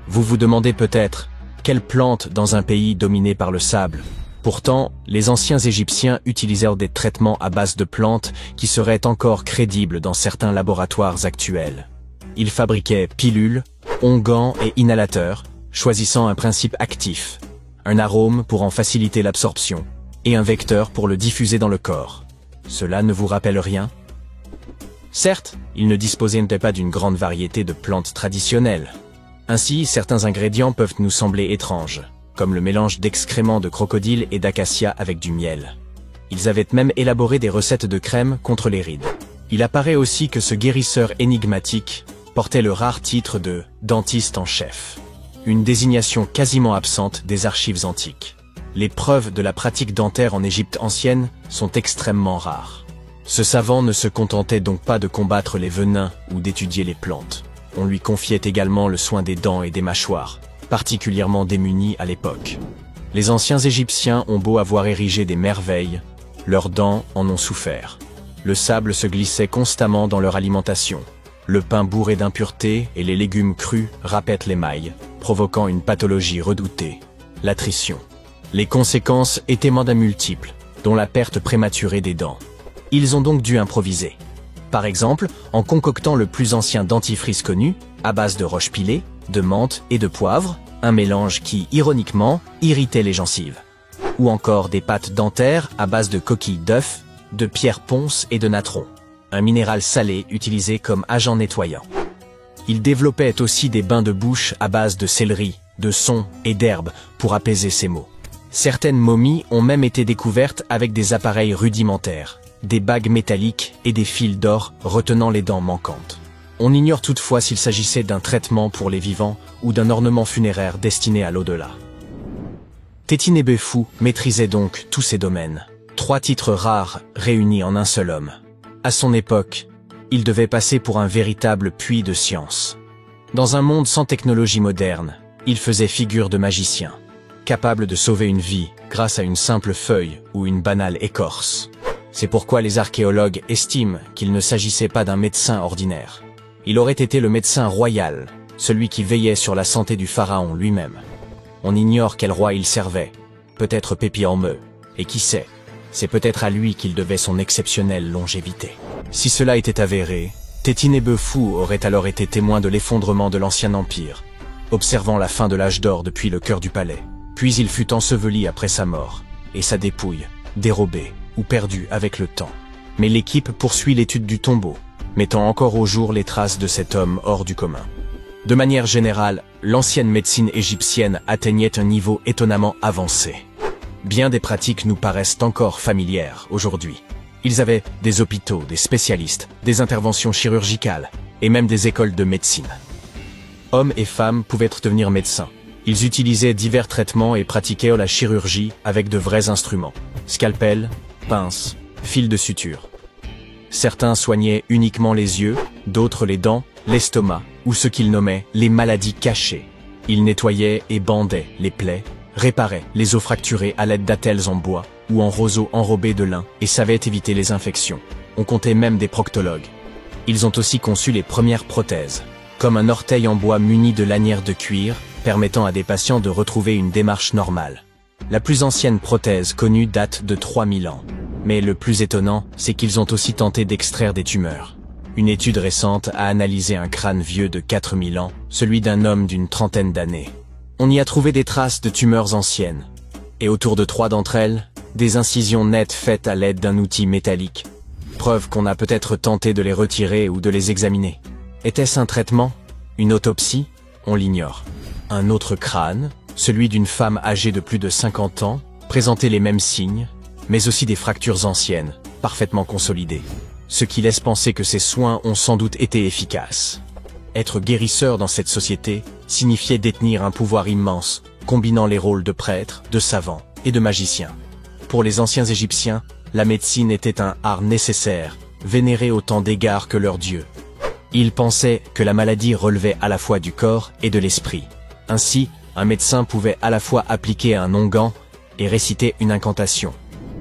Vous vous demandez peut-être, quelle plante dans un pays dominé par le sable? Pourtant, les anciens Égyptiens utilisèrent des traitements à base de plantes qui seraient encore crédibles dans certains laboratoires actuels. Ils fabriquaient pilules, onguents et inhalateurs, choisissant un principe actif, un arôme pour en faciliter l'absorption, et un vecteur pour le diffuser dans le corps. Cela ne vous rappelle rien? Certes, ils ne disposaient pas d'une grande variété de plantes traditionnelles. Ainsi, certains ingrédients peuvent nous sembler étranges, comme le mélange d'excréments de crocodile et d'acacia avec du miel. Ils avaient même élaboré des recettes de crème contre les rides. Il apparaît aussi que ce guérisseur énigmatique portait le rare titre de « dentiste en chef », une désignation quasiment absente des archives antiques. Les preuves de la pratique dentaire en Égypte ancienne sont extrêmement rares. Ce savant ne se contentait donc pas de combattre les venins ou d'étudier les plantes. On lui confiait également le soin des dents et des mâchoires, particulièrement démunis à l'époque. Les anciens Égyptiens ont beau avoir érigé des merveilles, leurs dents en ont souffert. Le sable se glissait constamment dans leur alimentation. Le pain bourré d'impuretés et les légumes crus râpaient l'émail, provoquant une pathologie redoutée, l'attrition. Les conséquences étaient mandat multiples, dont la perte prématurée des dents. Ils ont donc dû improviser. Par exemple, en concoctant le plus ancien dentifrice connu, à base de roche pilée, de menthe et de poivre, un mélange qui, ironiquement, irritait les gencives. Ou encore des pâtes dentaires à base de coquilles d'œufs, de pierre ponce et de natron, un minéral salé utilisé comme agent nettoyant. Ils développaient aussi des bains de bouche à base de céleri, de son et d'herbes pour apaiser ces maux. Certaines momies ont même été découvertes avec des appareils rudimentaires, des bagues métalliques et des fils d'or retenant les dents manquantes. On ignore toutefois s'il s'agissait d'un traitement pour les vivants ou d'un ornement funéraire destiné à l'au-delà. Tétinébéfou maîtrisait donc tous ces domaines. 3 titres rares réunis en un seul homme. À son époque, il devait passer pour un véritable puits de science. Dans un monde sans technologie moderne, il faisait figure de magicien, capable de sauver une vie grâce à une simple feuille ou une banale écorce. C'est pourquoi les archéologues estiment qu'il ne s'agissait pas d'un médecin ordinaire. Il aurait été le médecin royal, celui qui veillait sur la santé du pharaon lui-même. On ignore quel roi il servait, peut-être Pépi en Meu, et qui sait, c'est peut-être à lui qu'il devait son exceptionnelle longévité. Si cela était avéré, Tétinébéfou aurait alors été témoin de l'effondrement de l'ancien empire, observant la fin de l'âge d'or depuis le cœur du palais. Puis il fut enseveli après sa mort, et sa dépouille, dérobée ou perdue avec le temps. Mais l'équipe poursuit l'étude du tombeau, mettant encore au jour les traces de cet homme hors du commun. De manière générale, l'ancienne médecine égyptienne atteignait un niveau étonnamment avancé. Bien des pratiques nous paraissent encore familières aujourd'hui. Ils avaient des hôpitaux, des spécialistes, des interventions chirurgicales, et même des écoles de médecine. Hommes et femmes pouvaient devenir médecins. Ils utilisaient divers traitements et pratiquaient la chirurgie avec de vrais instruments. Scalpel, pince, fil de suture. Certains soignaient uniquement les yeux, d'autres les dents, l'estomac, ou ce qu'ils nommaient les maladies cachées. Ils nettoyaient et bandaient les plaies, réparaient les os fracturés à l'aide d'attelles en bois ou en roseaux enrobés de lin et savaient éviter les infections. On comptait même des proctologues. Ils ont aussi conçu les premières prothèses, comme un orteil en bois muni de lanières de cuir, permettant à des patients de retrouver une démarche normale. La plus ancienne prothèse connue date de 3000 ans. Mais le plus étonnant, c'est qu'ils ont aussi tenté d'extraire des tumeurs. Une étude récente a analysé un crâne vieux de 4000 ans, celui d'un homme d'une trentaine d'années. On y a trouvé des traces de tumeurs anciennes. Et autour de 3 d'entre elles, des incisions nettes faites à l'aide d'un outil métallique. Preuve qu'on a peut-être tenté de les retirer ou de les examiner. Était-ce un traitement? Une autopsie? On l'ignore. Un autre crâne, celui d'une femme âgée de plus de 50 ans, présentait les mêmes signes, mais aussi des fractures anciennes, parfaitement consolidées. Ce qui laisse penser que ces soins ont sans doute été efficaces. Être guérisseur dans cette société signifiait détenir un pouvoir immense, combinant les rôles de prêtre, de savant et de magicien. Pour les anciens Égyptiens, la médecine était un art nécessaire, vénéré autant d'égards que leur dieu. Ils pensaient que la maladie relevait à la fois du corps et de l'esprit. Ainsi, un médecin pouvait à la fois appliquer un onguent et réciter une incantation.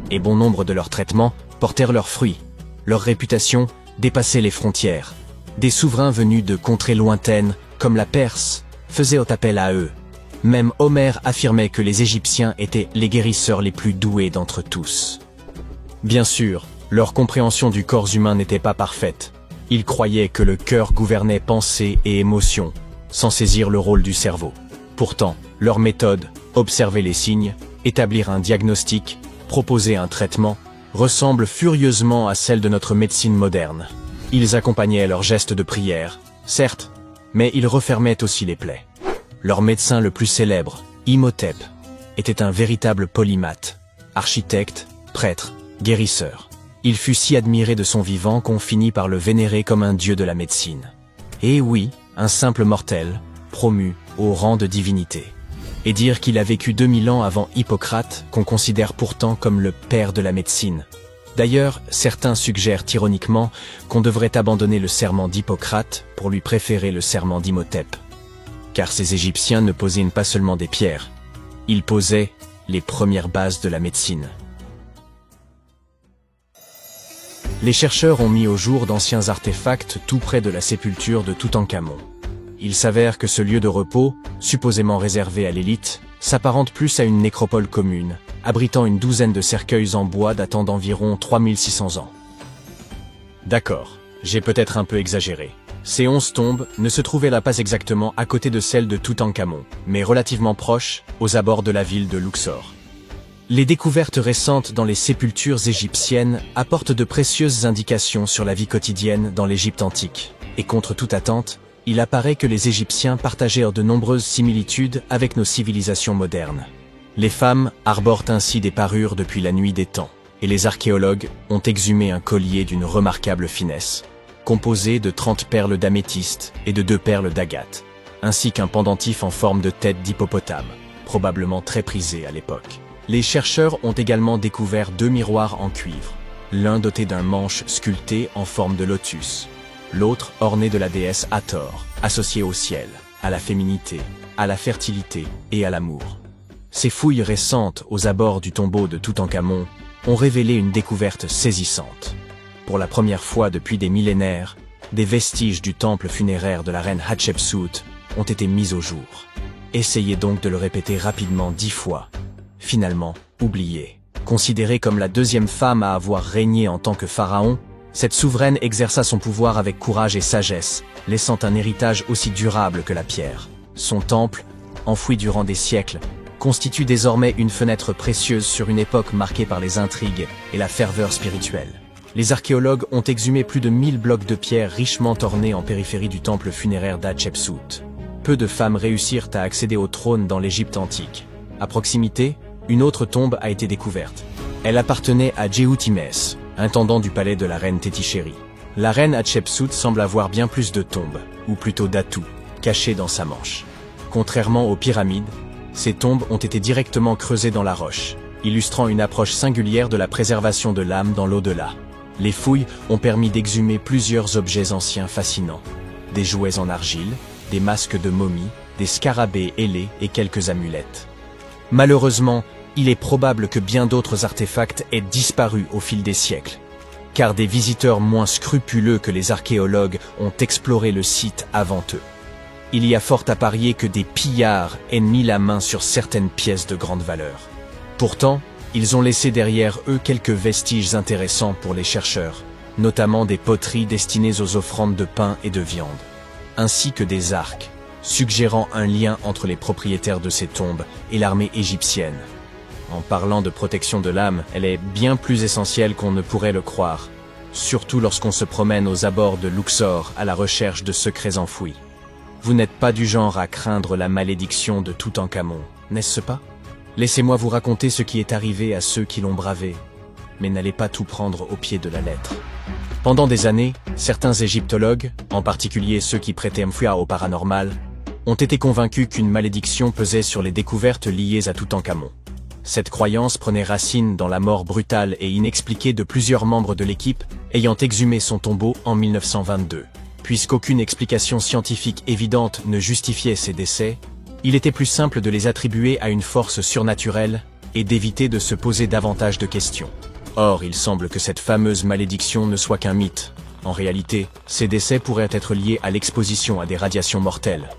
Et bon nombre de leurs traitements portèrent leurs fruits. Leur réputation dépassait les frontières. Des souverains venus de contrées lointaines, comme la Perse, faisaient appel à eux. Même Homère affirmait que les Égyptiens étaient les guérisseurs les plus doués d'entre tous. Bien sûr, leur compréhension du corps humain n'était pas parfaite. Ils croyaient que le cœur gouvernait pensée et émotion, sans saisir le rôle du cerveau. Pourtant, leur méthode, observer les signes, établir un diagnostic, proposer un traitement, ressemble furieusement à celle de notre médecine moderne. Ils accompagnaient leurs gestes de prière, certes, mais ils refermaient aussi les plaies. Leur médecin le plus célèbre, Imhotep, était un véritable polymathe, architecte, prêtre, guérisseur. Il fut si admiré de son vivant qu'on finit par le vénérer comme un dieu de la médecine. Et oui, un simple mortel, promu au rang de divinité. Et dire qu'il a vécu 2000 ans avant Hippocrate, qu'on considère pourtant comme le père de la médecine. D'ailleurs, certains suggèrent ironiquement qu'on devrait abandonner le serment d'Hippocrate pour lui préférer le serment d'Imhotep. Car ces Égyptiens ne posaient pas seulement des pierres, ils posaient les premières bases de la médecine. Les chercheurs ont mis au jour d'anciens artefacts tout près de la sépulture de Toutankhamon. Il s'avère que ce lieu de repos, supposément réservé à l'élite, s'apparente plus à une nécropole commune, abritant une douzaine de cercueils en bois datant d'environ 3600 ans. D'accord, j'ai peut-être un peu exagéré. Ces 11 tombes ne se trouvaient là pas exactement à côté de celles de Toutankhamon, mais relativement proches, aux abords de la ville de Luxor. Les découvertes récentes dans les sépultures égyptiennes apportent de précieuses indications sur la vie quotidienne dans l'Égypte antique, et contre toute attente, il apparaît que les Égyptiens partageaient de nombreuses similitudes avec nos civilisations modernes. Les femmes arborent ainsi des parures depuis la nuit des temps, et les archéologues ont exhumé un collier d'une remarquable finesse, composé de 30 perles d'améthyste et de 2 perles d'agate, ainsi qu'un pendentif en forme de tête d'hippopotame, probablement très prisé à l'époque. Les chercheurs ont également découvert 2 miroirs en cuivre, l'un doté d'un manche sculpté en forme de lotus, l'autre orné de la déesse Hathor, associée au ciel, à la féminité, à la fertilité et à l'amour. Ces fouilles récentes aux abords du tombeau de Toutankhamon ont révélé une découverte saisissante. Pour la première fois depuis des millénaires, des vestiges du temple funéraire de la reine Hatshepsut ont été mis au jour. Essayez donc de le répéter rapidement 10 fois. Finalement, oubliée. Considérée comme la 2e femme à avoir régné en tant que pharaon, cette souveraine exerça son pouvoir avec courage et sagesse, laissant un héritage aussi durable que la pierre. Son temple, enfoui durant des siècles, constitue désormais une fenêtre précieuse sur une époque marquée par les intrigues et la ferveur spirituelle. Les archéologues ont exhumé plus de 1000 blocs de pierre richement ornés en périphérie du temple funéraire d'Hatshepsut. Peu de femmes réussirent à accéder au trône dans l'Égypte antique. À proximité, une autre tombe a été découverte. Elle appartenait à Djehutimès, intendant du palais de la reine Tétichéri. La reine Hatshepsut semble avoir bien plus de tombes, ou plutôt d'atouts, cachés dans sa manche. Contrairement aux pyramides, ces tombes ont été directement creusées dans la roche, illustrant une approche singulière de la préservation de l'âme dans l'au-delà. Les fouilles ont permis d'exhumer plusieurs objets anciens fascinants. Des jouets en argile, des masques de momies, des scarabées ailés et quelques amulettes. Malheureusement, il est probable que bien d'autres artefacts aient disparu au fil des siècles, car des visiteurs moins scrupuleux que les archéologues ont exploré le site avant eux. Il y a fort à parier que des pillards aient mis la main sur certaines pièces de grande valeur. Pourtant, ils ont laissé derrière eux quelques vestiges intéressants pour les chercheurs, notamment des poteries destinées aux offrandes de pain et de viande, ainsi que des arcs, suggérant un lien entre les propriétaires de ces tombes et l'armée égyptienne. En parlant de protection de l'âme, elle est bien plus essentielle qu'on ne pourrait le croire, surtout lorsqu'on se promène aux abords de Luxor à la recherche de secrets enfouis. Vous n'êtes pas du genre à craindre la malédiction de Toutankhamon, n'est-ce pas? Laissez-moi vous raconter ce qui est arrivé à ceux qui l'ont bravé, mais n'allez pas tout prendre au pied de la lettre. Pendant des années, certains égyptologues, en particulier ceux qui prêtaient foi au paranormal, ont été convaincus qu'une malédiction pesait sur les découvertes liées à Toutankhamon. Cette croyance prenait racine dans la mort brutale et inexpliquée de plusieurs membres de l'équipe ayant exhumé son tombeau en 1922. Puisqu'aucune explication scientifique évidente ne justifiait ces décès, il était plus simple de les attribuer à une force surnaturelle et d'éviter de se poser davantage de questions. Or, il semble que cette fameuse malédiction ne soit qu'un mythe, En réalité, ces décès pourraient être liés à l'exposition à des radiations mortelles.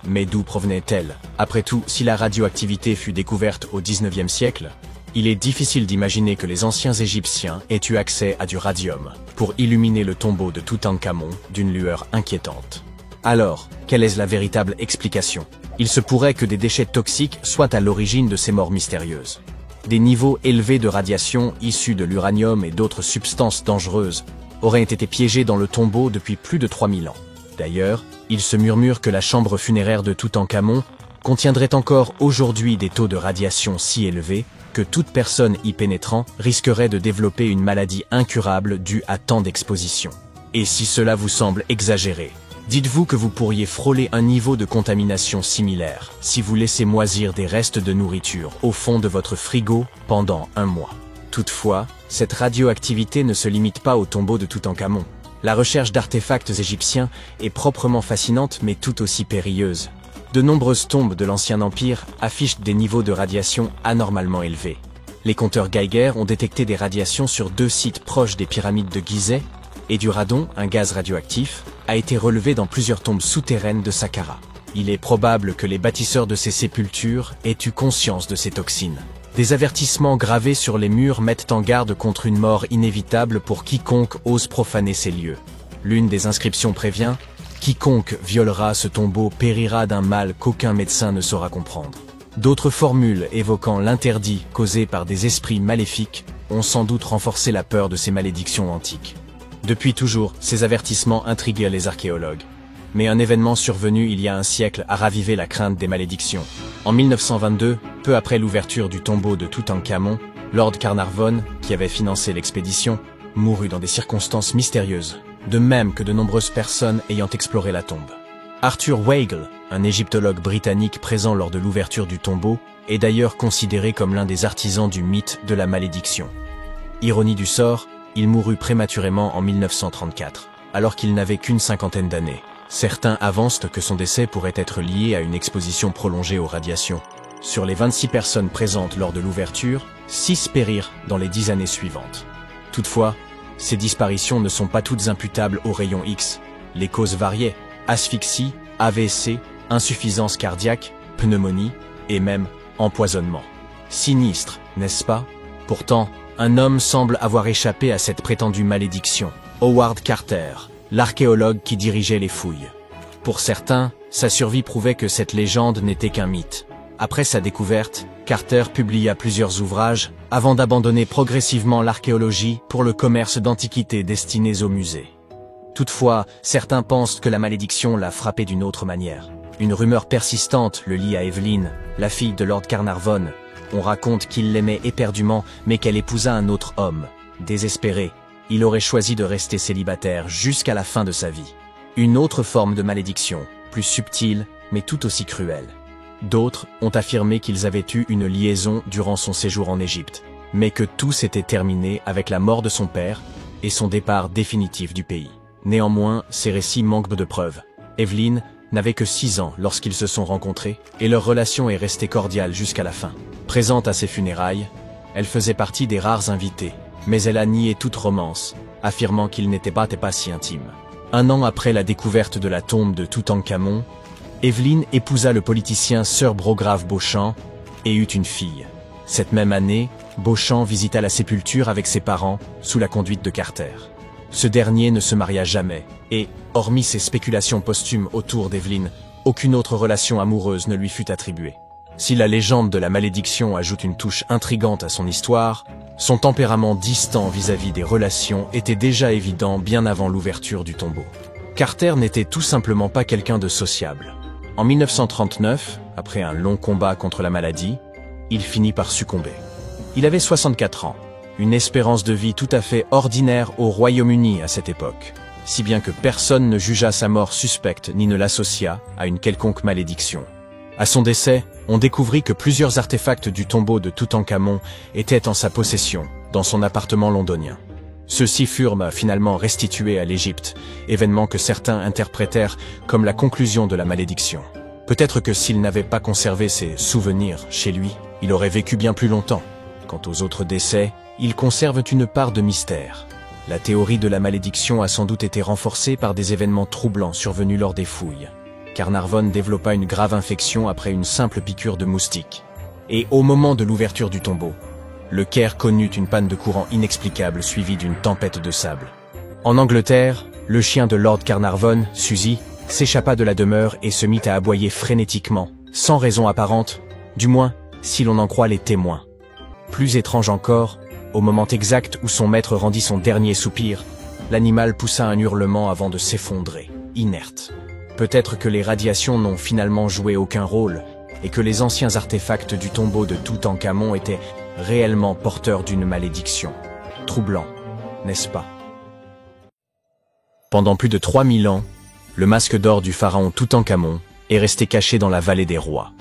Mais d'où provenaient-elles? Après tout, si la radioactivité fut découverte au XIXe siècle, il est difficile d'imaginer que les anciens Égyptiens aient eu accès à du radium pour illuminer le tombeau de Toutankhamon d'une lueur inquiétante. Alors, quelle est la véritable explication? Il se pourrait que des déchets toxiques soient à l'origine de ces morts mystérieuses. Des niveaux élevés de radiation issus de l'uranium et d'autres substances dangereuses auraient été piégés dans le tombeau depuis plus de 3000 ans. D'ailleurs, il se murmure que la chambre funéraire de Toutankhamon contiendrait encore aujourd'hui des taux de radiation si élevés que toute personne y pénétrant risquerait de développer une maladie incurable due à tant d'exposition. Et si cela vous semble exagéré, dites-vous que vous pourriez frôler un niveau de contamination similaire si vous laissez moisir des restes de nourriture au fond de votre frigo pendant un mois. Toutefois, cette radioactivité ne se limite pas au tombeau de Toutankhamon. La recherche d'artefacts égyptiens est proprement fascinante mais tout aussi périlleuse. De nombreuses tombes de l'Ancien Empire affichent des niveaux de radiation anormalement élevés. Les compteurs Geiger ont détecté des radiations sur 2 sites proches des pyramides de Gizeh, et du radon, un gaz radioactif, a été relevé dans plusieurs tombes souterraines de Saqqara. Il est probable que les bâtisseurs de ces sépultures aient eu conscience de ces toxines. Des avertissements gravés sur les murs mettent en garde contre une mort inévitable pour quiconque ose profaner ces lieux. L'une des inscriptions prévient « Quiconque violera ce tombeau périra d'un mal qu'aucun médecin ne saura comprendre ». D'autres formules évoquant l'interdit causé par des esprits maléfiques ont sans doute renforcé la peur de ces malédictions antiques. Depuis toujours, ces avertissements intriguent les archéologues. Mais un événement survenu il y a un siècle a ravivé la crainte des malédictions. En 1922, peu après l'ouverture du tombeau de Toutankhamon, Lord Carnarvon, qui avait financé l'expédition, mourut dans des circonstances mystérieuses, de même que de nombreuses personnes ayant exploré la tombe. Arthur Weigel, un égyptologue britannique présent lors de l'ouverture du tombeau, est d'ailleurs considéré comme l'un des artisans du mythe de la malédiction. Ironie du sort, il mourut prématurément en 1934, alors qu'il n'avait qu'une cinquantaine d'années. Certains avancent que son décès pourrait être lié à une exposition prolongée aux radiations. Sur les 26 personnes présentes lors de l'ouverture, 6 périrent dans les 10 années suivantes. Toutefois, ces disparitions ne sont pas toutes imputables aux rayons X. Les causes variaient: asphyxie, AVC, insuffisance cardiaque, pneumonie et même empoisonnement. Sinistre, n'est-ce pas? Pourtant, un homme semble avoir échappé à cette prétendue malédiction. Howard Carter, l'archéologue qui dirigeait les fouilles. Pour certains, sa survie prouvait que cette légende n'était qu'un mythe. Après sa découverte, Carter publia plusieurs ouvrages avant d'abandonner progressivement l'archéologie pour le commerce d'antiquités destinées aux musées. Toutefois, certains pensent que la malédiction l'a frappé d'une autre manière. Une rumeur persistante le lie à Evelyn, la fille de Lord Carnarvon. On raconte qu'il l'aimait éperdument, mais qu'elle épousa un autre homme. Désespéré, il aurait choisi de rester célibataire jusqu'à la fin de sa vie. Une autre forme de malédiction, plus subtile, mais tout aussi cruelle. D'autres ont affirmé qu'ils avaient eu une liaison durant son séjour en Égypte, mais que tout s'était terminé avec la mort de son père et son départ définitif du pays. Néanmoins, ces récits manquent de preuves. Evelyn n'avait que 6 ans lorsqu'ils se sont rencontrés, et leur relation est restée cordiale jusqu'à la fin. Présente à ses funérailles, elle faisait partie des rares invités, mais elle a nié toute romance, affirmant qu'ils n'étaient pas si intimes. Un an après la découverte de la tombe de Toutankhamon, Evelyn épousa le politicien Sir Brograve Beauchamp et eut une fille. Cette même année, Beauchamp visita la sépulture avec ses parents, sous la conduite de Carter. Ce dernier ne se maria jamais, et, hormis ses spéculations posthumes autour d'Evelyn, aucune autre relation amoureuse ne lui fut attribuée. Si la légende de la malédiction ajoute une touche intrigante à son histoire, son tempérament distant vis-à-vis des relations était déjà évident bien avant l'ouverture du tombeau. Carter n'était tout simplement pas quelqu'un de sociable. En 1939, après un long combat contre la maladie, il finit par succomber. Il avait 64 ans, une espérance de vie tout à fait ordinaire au Royaume-Uni à cette époque, si bien que personne ne jugea sa mort suspecte ni ne l'associa à une quelconque malédiction. À son décès, on découvrit que plusieurs artefacts du tombeau de Toutankhamon étaient en sa possession, dans son appartement londonien. Ceux-ci furent finalement restitués à l'Égypte, événement que certains interprétèrent comme la conclusion de la malédiction. Peut-être que s'il n'avait pas conservé ses souvenirs chez lui, il aurait vécu bien plus longtemps. Quant aux autres décès, ils conservent une part de mystère. La théorie de la malédiction a sans doute été renforcée par des événements troublants survenus lors des fouilles. Carnarvon développa une grave infection après une simple piqûre de moustique. Et au moment de l'ouverture du tombeau, le Caire connut une panne de courant inexplicable suivie d'une tempête de sable. En Angleterre, le chien de Lord Carnarvon, Suzy, s'échappa de la demeure et se mit à aboyer frénétiquement, sans raison apparente, du moins si l'on en croit les témoins. Plus étrange encore, au moment exact où son maître rendit son dernier soupir, l'animal poussa un hurlement avant de s'effondrer, inerte. Peut-être que les radiations n'ont finalement joué aucun rôle, et que les anciens artefacts du tombeau de Toutankhamon étaient réellement porteurs d'une malédiction. Troublant, n'est-ce pas? Pendant plus de 3000 ans, le masque d'or du pharaon Toutankhamon est resté caché dans la vallée des rois.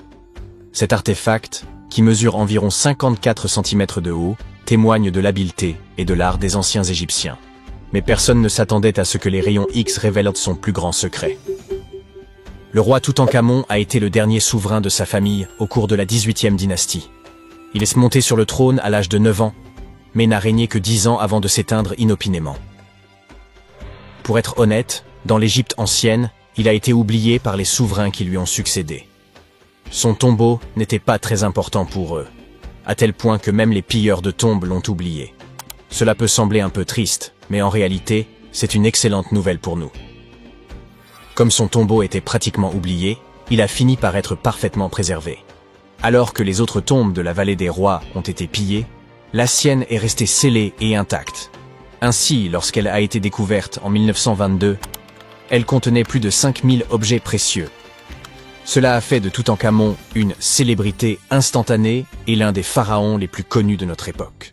Cet artefact, qui mesure environ 54 cm de haut, témoigne de l'habileté et de l'art des anciens Égyptiens. Mais personne ne s'attendait à ce que les rayons X révèlent son plus grand secret. Le roi Toutankhamon a été le dernier souverain de sa famille au cours de la 18e dynastie. Il est monté sur le trône à l'âge de 9 ans, mais n'a régné que 10 ans avant de s'éteindre inopinément. Pour être honnête, dans l'Égypte ancienne, il a été oublié par les souverains qui lui ont succédé. Son tombeau n'était pas très important pour eux, à tel point que même les pilleurs de tombes l'ont oublié. Cela peut sembler un peu triste, mais en réalité, c'est une excellente nouvelle pour nous. Comme son tombeau était pratiquement oublié, il a fini par être parfaitement préservé. Alors que les autres tombes de la vallée des rois ont été pillées, la sienne est restée scellée et intacte. Ainsi, lorsqu'elle a été découverte en 1922, elle contenait plus de 5000 objets précieux. Cela a fait de Toutankhamon une célébrité instantanée et l'un des pharaons les plus connus de notre époque.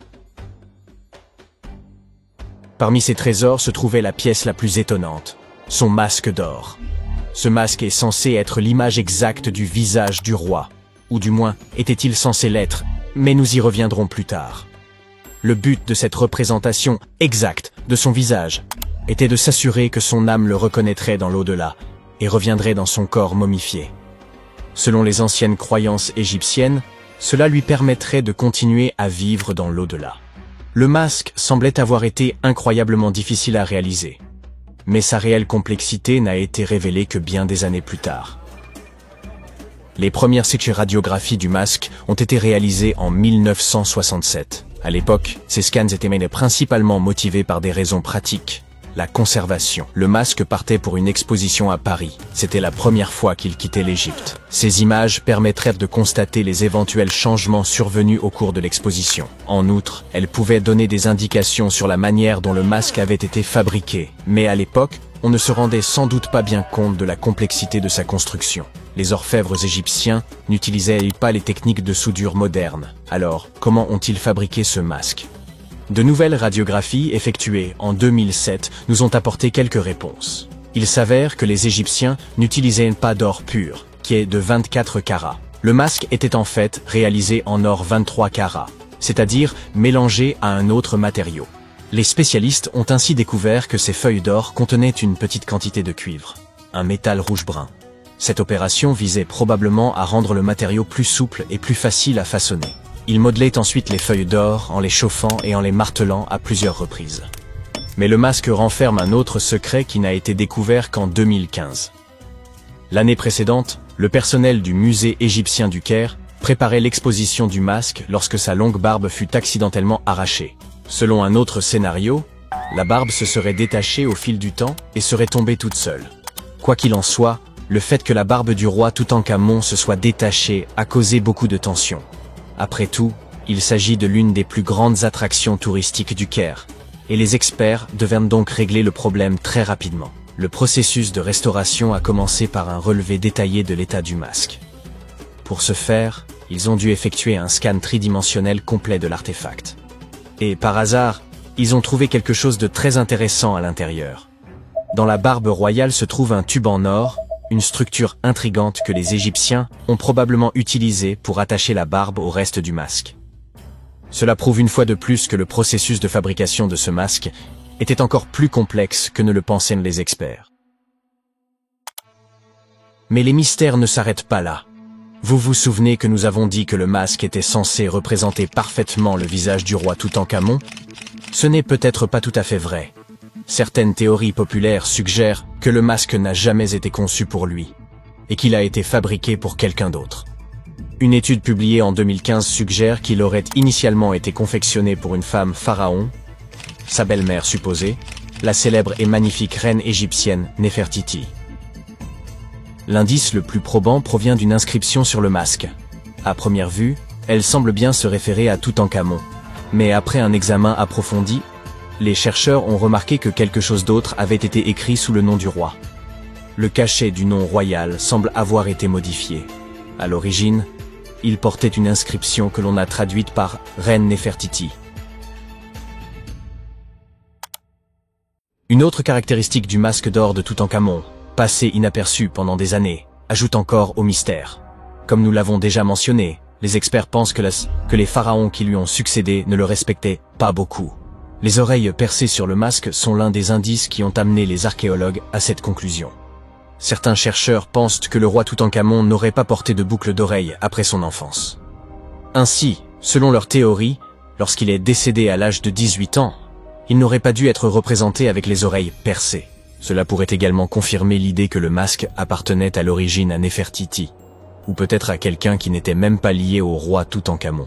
Parmi ces trésors se trouvait la pièce la plus étonnante, son masque d'or. Ce masque est censé être l'image exacte du visage du roi, ou du moins était-il censé l'être, mais nous y reviendrons plus tard. Le but de cette représentation exacte de son visage était de s'assurer que son âme le reconnaîtrait dans l'au-delà et reviendrait dans son corps momifié. Selon les anciennes croyances égyptiennes, cela lui permettrait de continuer à vivre dans l'au-delà. Le masque semblait avoir été incroyablement difficile à réaliser, mais sa réelle complexité n'a été révélée que bien des années plus tard. Les premières radiographies du masque ont été réalisées en 1967. À l'époque, ces scans étaient menés principalement motivés par des raisons pratiques. La conservation. Le masque partait pour une exposition à Paris. C'était la première fois qu'il quittait l'Égypte. Ces images permettraient de constater les éventuels changements survenus au cours de l'exposition. En outre, elles pouvaient donner des indications sur la manière dont le masque avait été fabriqué. Mais à l'époque, on ne se rendait sans doute pas bien compte de la complexité de sa construction. Les orfèvres égyptiens n'utilisaient pas les techniques de soudure modernes. Alors, comment ont-ils fabriqué ce masque ? De nouvelles radiographies effectuées en 2007 nous ont apporté quelques réponses. Il s'avère que les Égyptiens n'utilisaient pas d'or pur, qui est de 24 carats. Le masque était en fait réalisé en or 23 carats, c'est-à-dire mélangé à un autre matériau. Les spécialistes ont ainsi découvert que ces feuilles d'or contenaient une petite quantité de cuivre, un métal rouge-brun. Cette opération visait probablement à rendre le matériau plus souple et plus facile à façonner. Il modelait ensuite les feuilles d'or en les chauffant et en les martelant à plusieurs reprises. Mais le masque renferme un autre secret qui n'a été découvert qu'en 2015. L'année précédente, le personnel du musée égyptien du Caire préparait l'exposition du masque lorsque sa longue barbe fut accidentellement arrachée. Selon un autre scénario, la barbe se serait détachée au fil du temps et serait tombée toute seule. Quoi qu'il en soit, le fait que la barbe du roi Toutankhamon se soit détachée a causé beaucoup de tension. Après tout, il s'agit de l'une des plus grandes attractions touristiques du Caire, et les experts devaient donc régler le problème très rapidement. Le processus de restauration a commencé par un relevé détaillé de l'état du masque. Pour ce faire, ils ont dû effectuer un scan tridimensionnel complet de l'artefact. Et par hasard, ils ont trouvé quelque chose de très intéressant à l'intérieur. Dans la barbe royale se trouve un tube en or, une structure intrigante que les Égyptiens ont probablement utilisée pour attacher la barbe au reste du masque. Cela prouve une fois de plus que le processus de fabrication de ce masque était encore plus complexe que ne le pensaient les experts. Mais les mystères ne s'arrêtent pas là. Vous vous souvenez que nous avons dit que le masque était censé représenter parfaitement le visage du roi Toutankhamon ? Ce n'est peut-être pas tout à fait vrai. Certaines théories populaires suggèrent que le masque n'a jamais été conçu pour lui, et qu'il a été fabriqué pour quelqu'un d'autre. Une étude publiée en 2015 suggère qu'il aurait initialement été confectionné pour une femme pharaon, sa belle-mère supposée, la célèbre et magnifique reine égyptienne Néfertiti. L'indice le plus probant provient d'une inscription sur le masque. À première vue, elle semble bien se référer à Toutankhamon. Mais après un examen approfondi, les chercheurs ont remarqué que quelque chose d'autre avait été écrit sous le nom du roi. Le cachet du nom royal semble avoir été modifié. À l'origine, il portait une inscription que l'on a traduite par « Reine Néfertiti ». Une autre caractéristique du masque d'or de Toutankhamon, passé inaperçu pendant des années, ajoute encore au mystère. Comme nous l'avons déjà mentionné, les experts pensent que les pharaons qui lui ont succédé ne le respectaient pas beaucoup. Les oreilles percées sur le masque sont l'un des indices qui ont amené les archéologues à cette conclusion. Certains chercheurs pensent que le roi Toutankhamon n'aurait pas porté de boucle d'oreille après son enfance. Ainsi, selon leur théorie, lorsqu'il est décédé à l'âge de 18 ans, il n'aurait pas dû être représenté avec les oreilles percées. Cela pourrait également confirmer l'idée que le masque appartenait à l'origine à Néfertiti, ou peut-être à quelqu'un qui n'était même pas lié au roi Toutankhamon.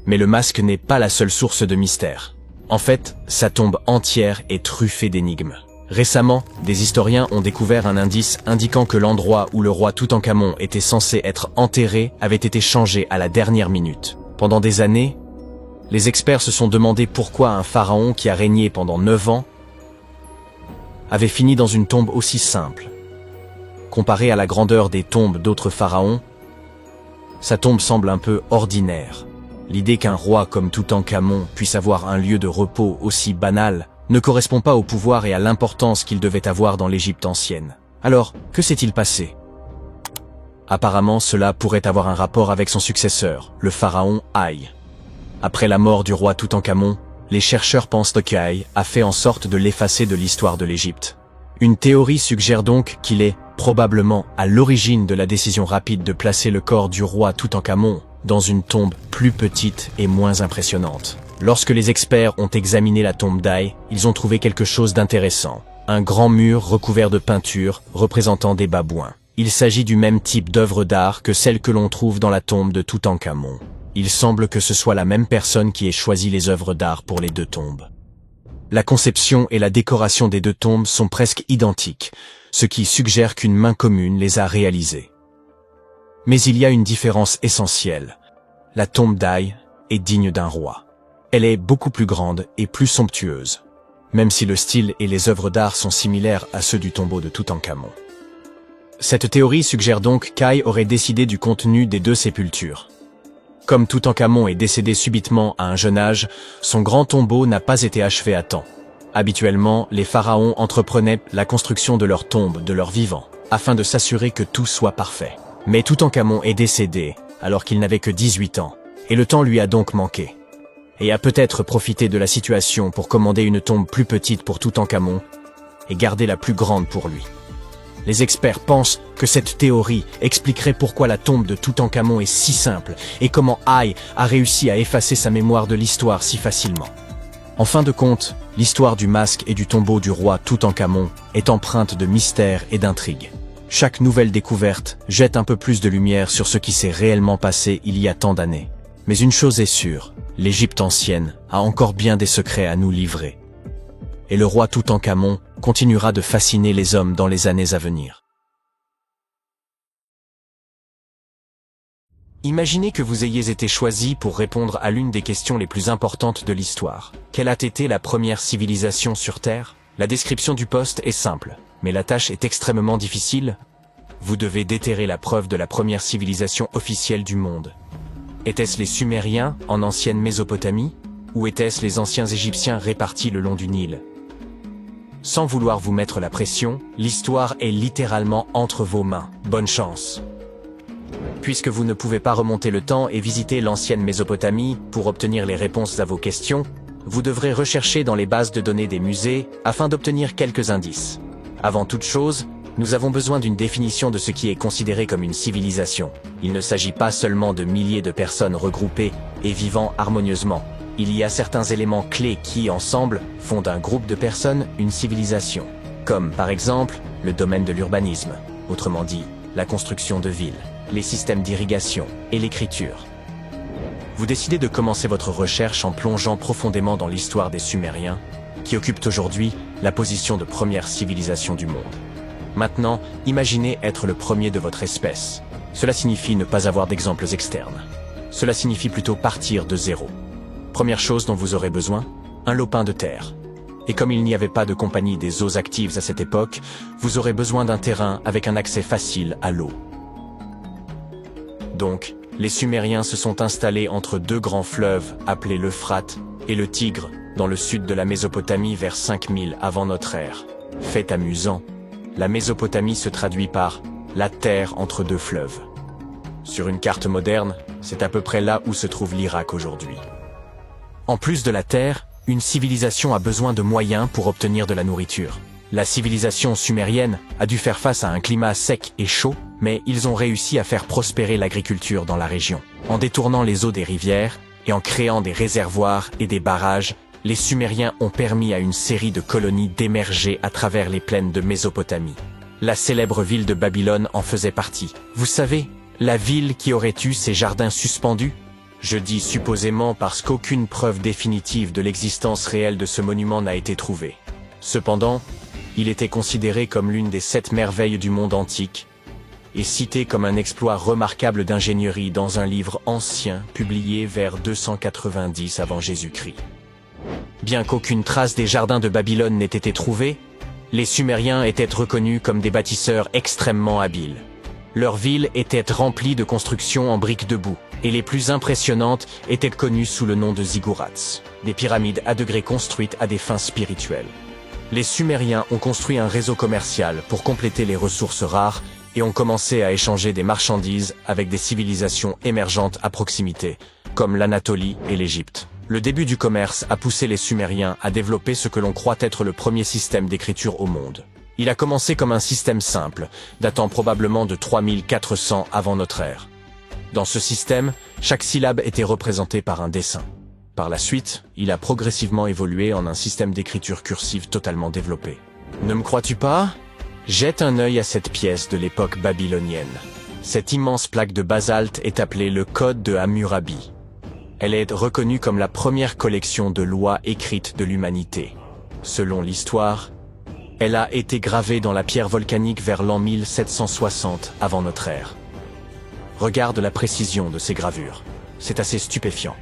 Mais le masque n'est pas la seule source de mystère. En fait, sa tombe entière est truffée d'énigmes. Récemment, des historiens ont découvert un indice indiquant que l'endroit où le roi Toutankhamon était censé être enterré avait été changé à la dernière minute. Pendant des années, les experts se sont demandé pourquoi un pharaon qui a régné pendant 9 ans avait fini dans une tombe aussi simple. Comparé à la grandeur des tombes d'autres pharaons, sa tombe semble un peu ordinaire. L'idée qu'un roi comme Toutankhamon puisse avoir un lieu de repos aussi banal ne correspond pas au pouvoir et à l'importance qu'il devait avoir dans l'Égypte ancienne. Alors, que s'est-il passé? Apparemment, cela pourrait avoir un rapport avec son successeur, le pharaon Haï. Après la mort du roi Toutankhamon, les chercheurs pensent que Haï a fait en sorte de l'effacer de l'histoire de l'Égypte. Une théorie suggère donc qu'il est probablement à l'origine de la décision rapide de placer le corps du roi Toutankhamon dans une tombe plus petite et moins impressionnante. Lorsque les experts ont examiné la tombe d'Haï, ils ont trouvé quelque chose d'intéressant. Un grand mur recouvert de peintures représentant des babouins. Il s'agit du même type d'œuvre d'art que celle que l'on trouve dans la tombe de Toutankhamon. Il semble que ce soit la même personne qui ait choisi les œuvres d'art pour les deux tombes. La conception et la décoration des deux tombes sont presque identiques, ce qui suggère qu'une main commune les a réalisées. Mais il y a une différence essentielle. La tombe d'Haï est digne d'un roi. Elle est beaucoup plus grande et plus somptueuse, même si le style et les œuvres d'art sont similaires à ceux du tombeau de Toutankhamon. Cette théorie suggère donc qu'Haï aurait décidé du contenu des deux sépultures. Comme Toutankhamon est décédé subitement à un jeune âge, son grand tombeau n'a pas été achevé à temps. Habituellement, les pharaons entreprenaient la construction de leur tombe de leur vivant, afin de s'assurer que tout soit parfait. Mais Toutankhamon est décédé alors qu'il n'avait que 18 ans, et le temps lui a donc manqué. Et a peut-être profité de la situation pour commander une tombe plus petite pour Toutankhamon et garder la plus grande pour lui. Les experts pensent que cette théorie expliquerait pourquoi la tombe de Toutankhamon est si simple et comment Haï a réussi à effacer sa mémoire de l'histoire si facilement. En fin de compte, l'histoire du masque et du tombeau du roi Toutankhamon est empreinte de mystère et d'intrigue. Chaque nouvelle découverte jette un peu plus de lumière sur ce qui s'est réellement passé il y a tant d'années. Mais une chose est sûre, l'Égypte ancienne a encore bien des secrets à nous livrer. Et le roi Toutankhamon continuera de fasciner les hommes dans les années à venir. Imaginez que vous ayez été choisi pour répondre à l'une des questions les plus importantes de l'histoire. Quelle a été la première civilisation sur Terre? La description du poste est simple, mais la tâche est extrêmement difficile. Vous devez déterrer la preuve de la première civilisation officielle du monde. Étaient-ce les Sumériens en ancienne Mésopotamie, ou étaient-ce les anciens Égyptiens répartis le long du Nil? Sans vouloir vous mettre la pression, l'histoire est littéralement entre vos mains. Bonne chance! Puisque vous ne pouvez pas remonter le temps et visiter l'ancienne Mésopotamie pour obtenir les réponses à vos questions, vous devrez rechercher dans les bases de données des musées afin d'obtenir quelques indices. Avant toute chose, nous avons besoin d'une définition de ce qui est considéré comme une civilisation. Il ne s'agit pas seulement de milliers de personnes regroupées et vivant harmonieusement. il y a certains éléments clés qui, ensemble, font d'un groupe de personnes une civilisation. Comme, par exemple, le domaine de l'urbanisme, autrement dit, la construction de villes, les systèmes d'irrigation et l'écriture. Vous décidez de commencer votre recherche en plongeant profondément dans l'histoire des Sumériens, qui occupent aujourd'hui la position de première civilisation du monde. Maintenant, imaginez être le premier de votre espèce. Cela signifie ne pas avoir d'exemples externes. Cela signifie plutôt partir de zéro. Première chose dont vous aurez besoin, un lopin de terre. Et comme il n'y avait pas de compagnie des eaux actives à cette époque, vous aurez besoin d'un terrain avec un accès facile à l'eau. Donc, les Sumériens se sont installés entre deux grands fleuves appelés l'Euphrate et le Tigre, dans le sud de la Mésopotamie vers 5000 avant notre ère. Fait amusant, la Mésopotamie se traduit par « la terre entre deux fleuves ». Sur une carte moderne, c'est à peu près là où se trouve l'Irak aujourd'hui. En plus de la terre, une civilisation a besoin de moyens pour obtenir de la nourriture. La civilisation sumérienne a dû faire face à un climat sec et chaud, mais ils ont réussi à faire prospérer l'agriculture dans la région. En détournant les eaux des rivières et en créant des réservoirs et des barrages, les Sumériens ont permis à une série de colonies d'émerger à travers les plaines de Mésopotamie. La célèbre ville de Babylone en faisait partie. Vous savez, la ville qui aurait eu ses jardins suspendus? Je dis supposément parce qu'aucune preuve définitive de l'existence réelle de ce monument n'a été trouvée. Cependant, il était considéré comme l'une des 7 merveilles du monde antique et cité comme un exploit remarquable d'ingénierie dans un livre ancien publié vers 290 avant Jésus-Christ. Bien qu'aucune trace des jardins de Babylone n'ait été trouvée, les Sumériens étaient reconnus comme des bâtisseurs extrêmement habiles. Leur ville était remplie de constructions en briques de boue, et les plus impressionnantes étaient connues sous le nom de ziggourats, des pyramides à degrés construites à des fins spirituelles. Les Sumériens ont construit un réseau commercial pour compléter les ressources rares et ont commencé à échanger des marchandises avec des civilisations émergentes à proximité, comme l'Anatolie et l'Égypte. Le début du commerce a poussé les Sumériens à développer ce que l'on croit être le premier système d'écriture au monde. Il a commencé comme un système simple, datant probablement de 3400 avant notre ère. Dans ce système, chaque syllabe était représentée par un dessin. Par la suite, il a progressivement évolué en un système d'écriture cursive totalement développé. Ne me crois-tu pas? Jette un œil à cette pièce de l'époque babylonienne. Cette immense plaque de basalte est appelée le Code de Hammurabi. Elle est reconnue comme la première collection de lois écrites de l'humanité. Selon l'histoire, elle a été gravée dans la pierre volcanique vers l'an 1760 avant notre ère. Regarde la précision de ces gravures. C'est assez stupéfiant.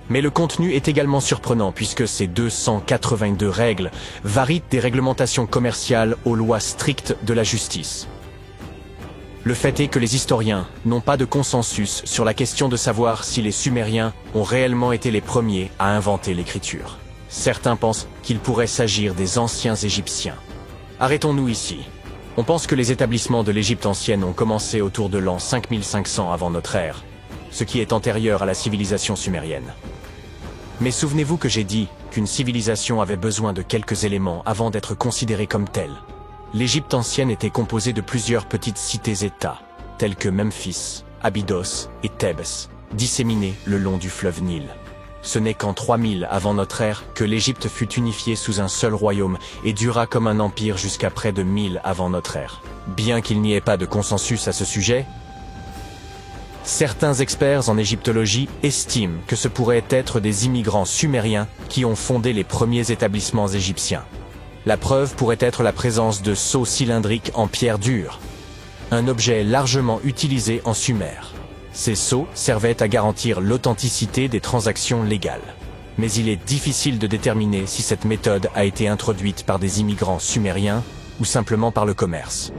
Mais le contenu est également surprenant puisque ces 282 règles varient des réglementations commerciales aux lois strictes de la justice. Le fait est que les historiens n'ont pas de consensus sur la question de savoir si les Sumériens ont réellement été les premiers à inventer l'écriture. Certains pensent qu'il pourrait s'agir des anciens Égyptiens. Arrêtons-nous ici. On pense que les établissements de l'Égypte ancienne ont commencé autour de l'an 5500 avant notre ère, ce qui est antérieur à la civilisation sumérienne. Mais souvenez-vous que j'ai dit qu'une civilisation avait besoin de quelques éléments avant d'être considérée comme telle. L'Égypte ancienne était composée de plusieurs petites cités-États, telles que Memphis, Abydos et Thèbes, disséminées le long du fleuve Nil. Ce n'est qu'en 3000 avant notre ère que l'Égypte fut unifiée sous un seul royaume et dura comme un empire jusqu'à près de 1000 avant notre ère. Bien qu'il n'y ait pas de consensus à ce sujet, certains experts en égyptologie estiment que ce pourrait être des immigrants sumériens qui ont fondé les premiers établissements égyptiens. La preuve pourrait être la présence de sceaux cylindriques en pierre dure, un objet largement utilisé en Sumer. Ces sceaux servaient à garantir l'authenticité des transactions légales. Mais il est difficile de déterminer si cette méthode a été introduite par des immigrants sumériens ou simplement par le commerce.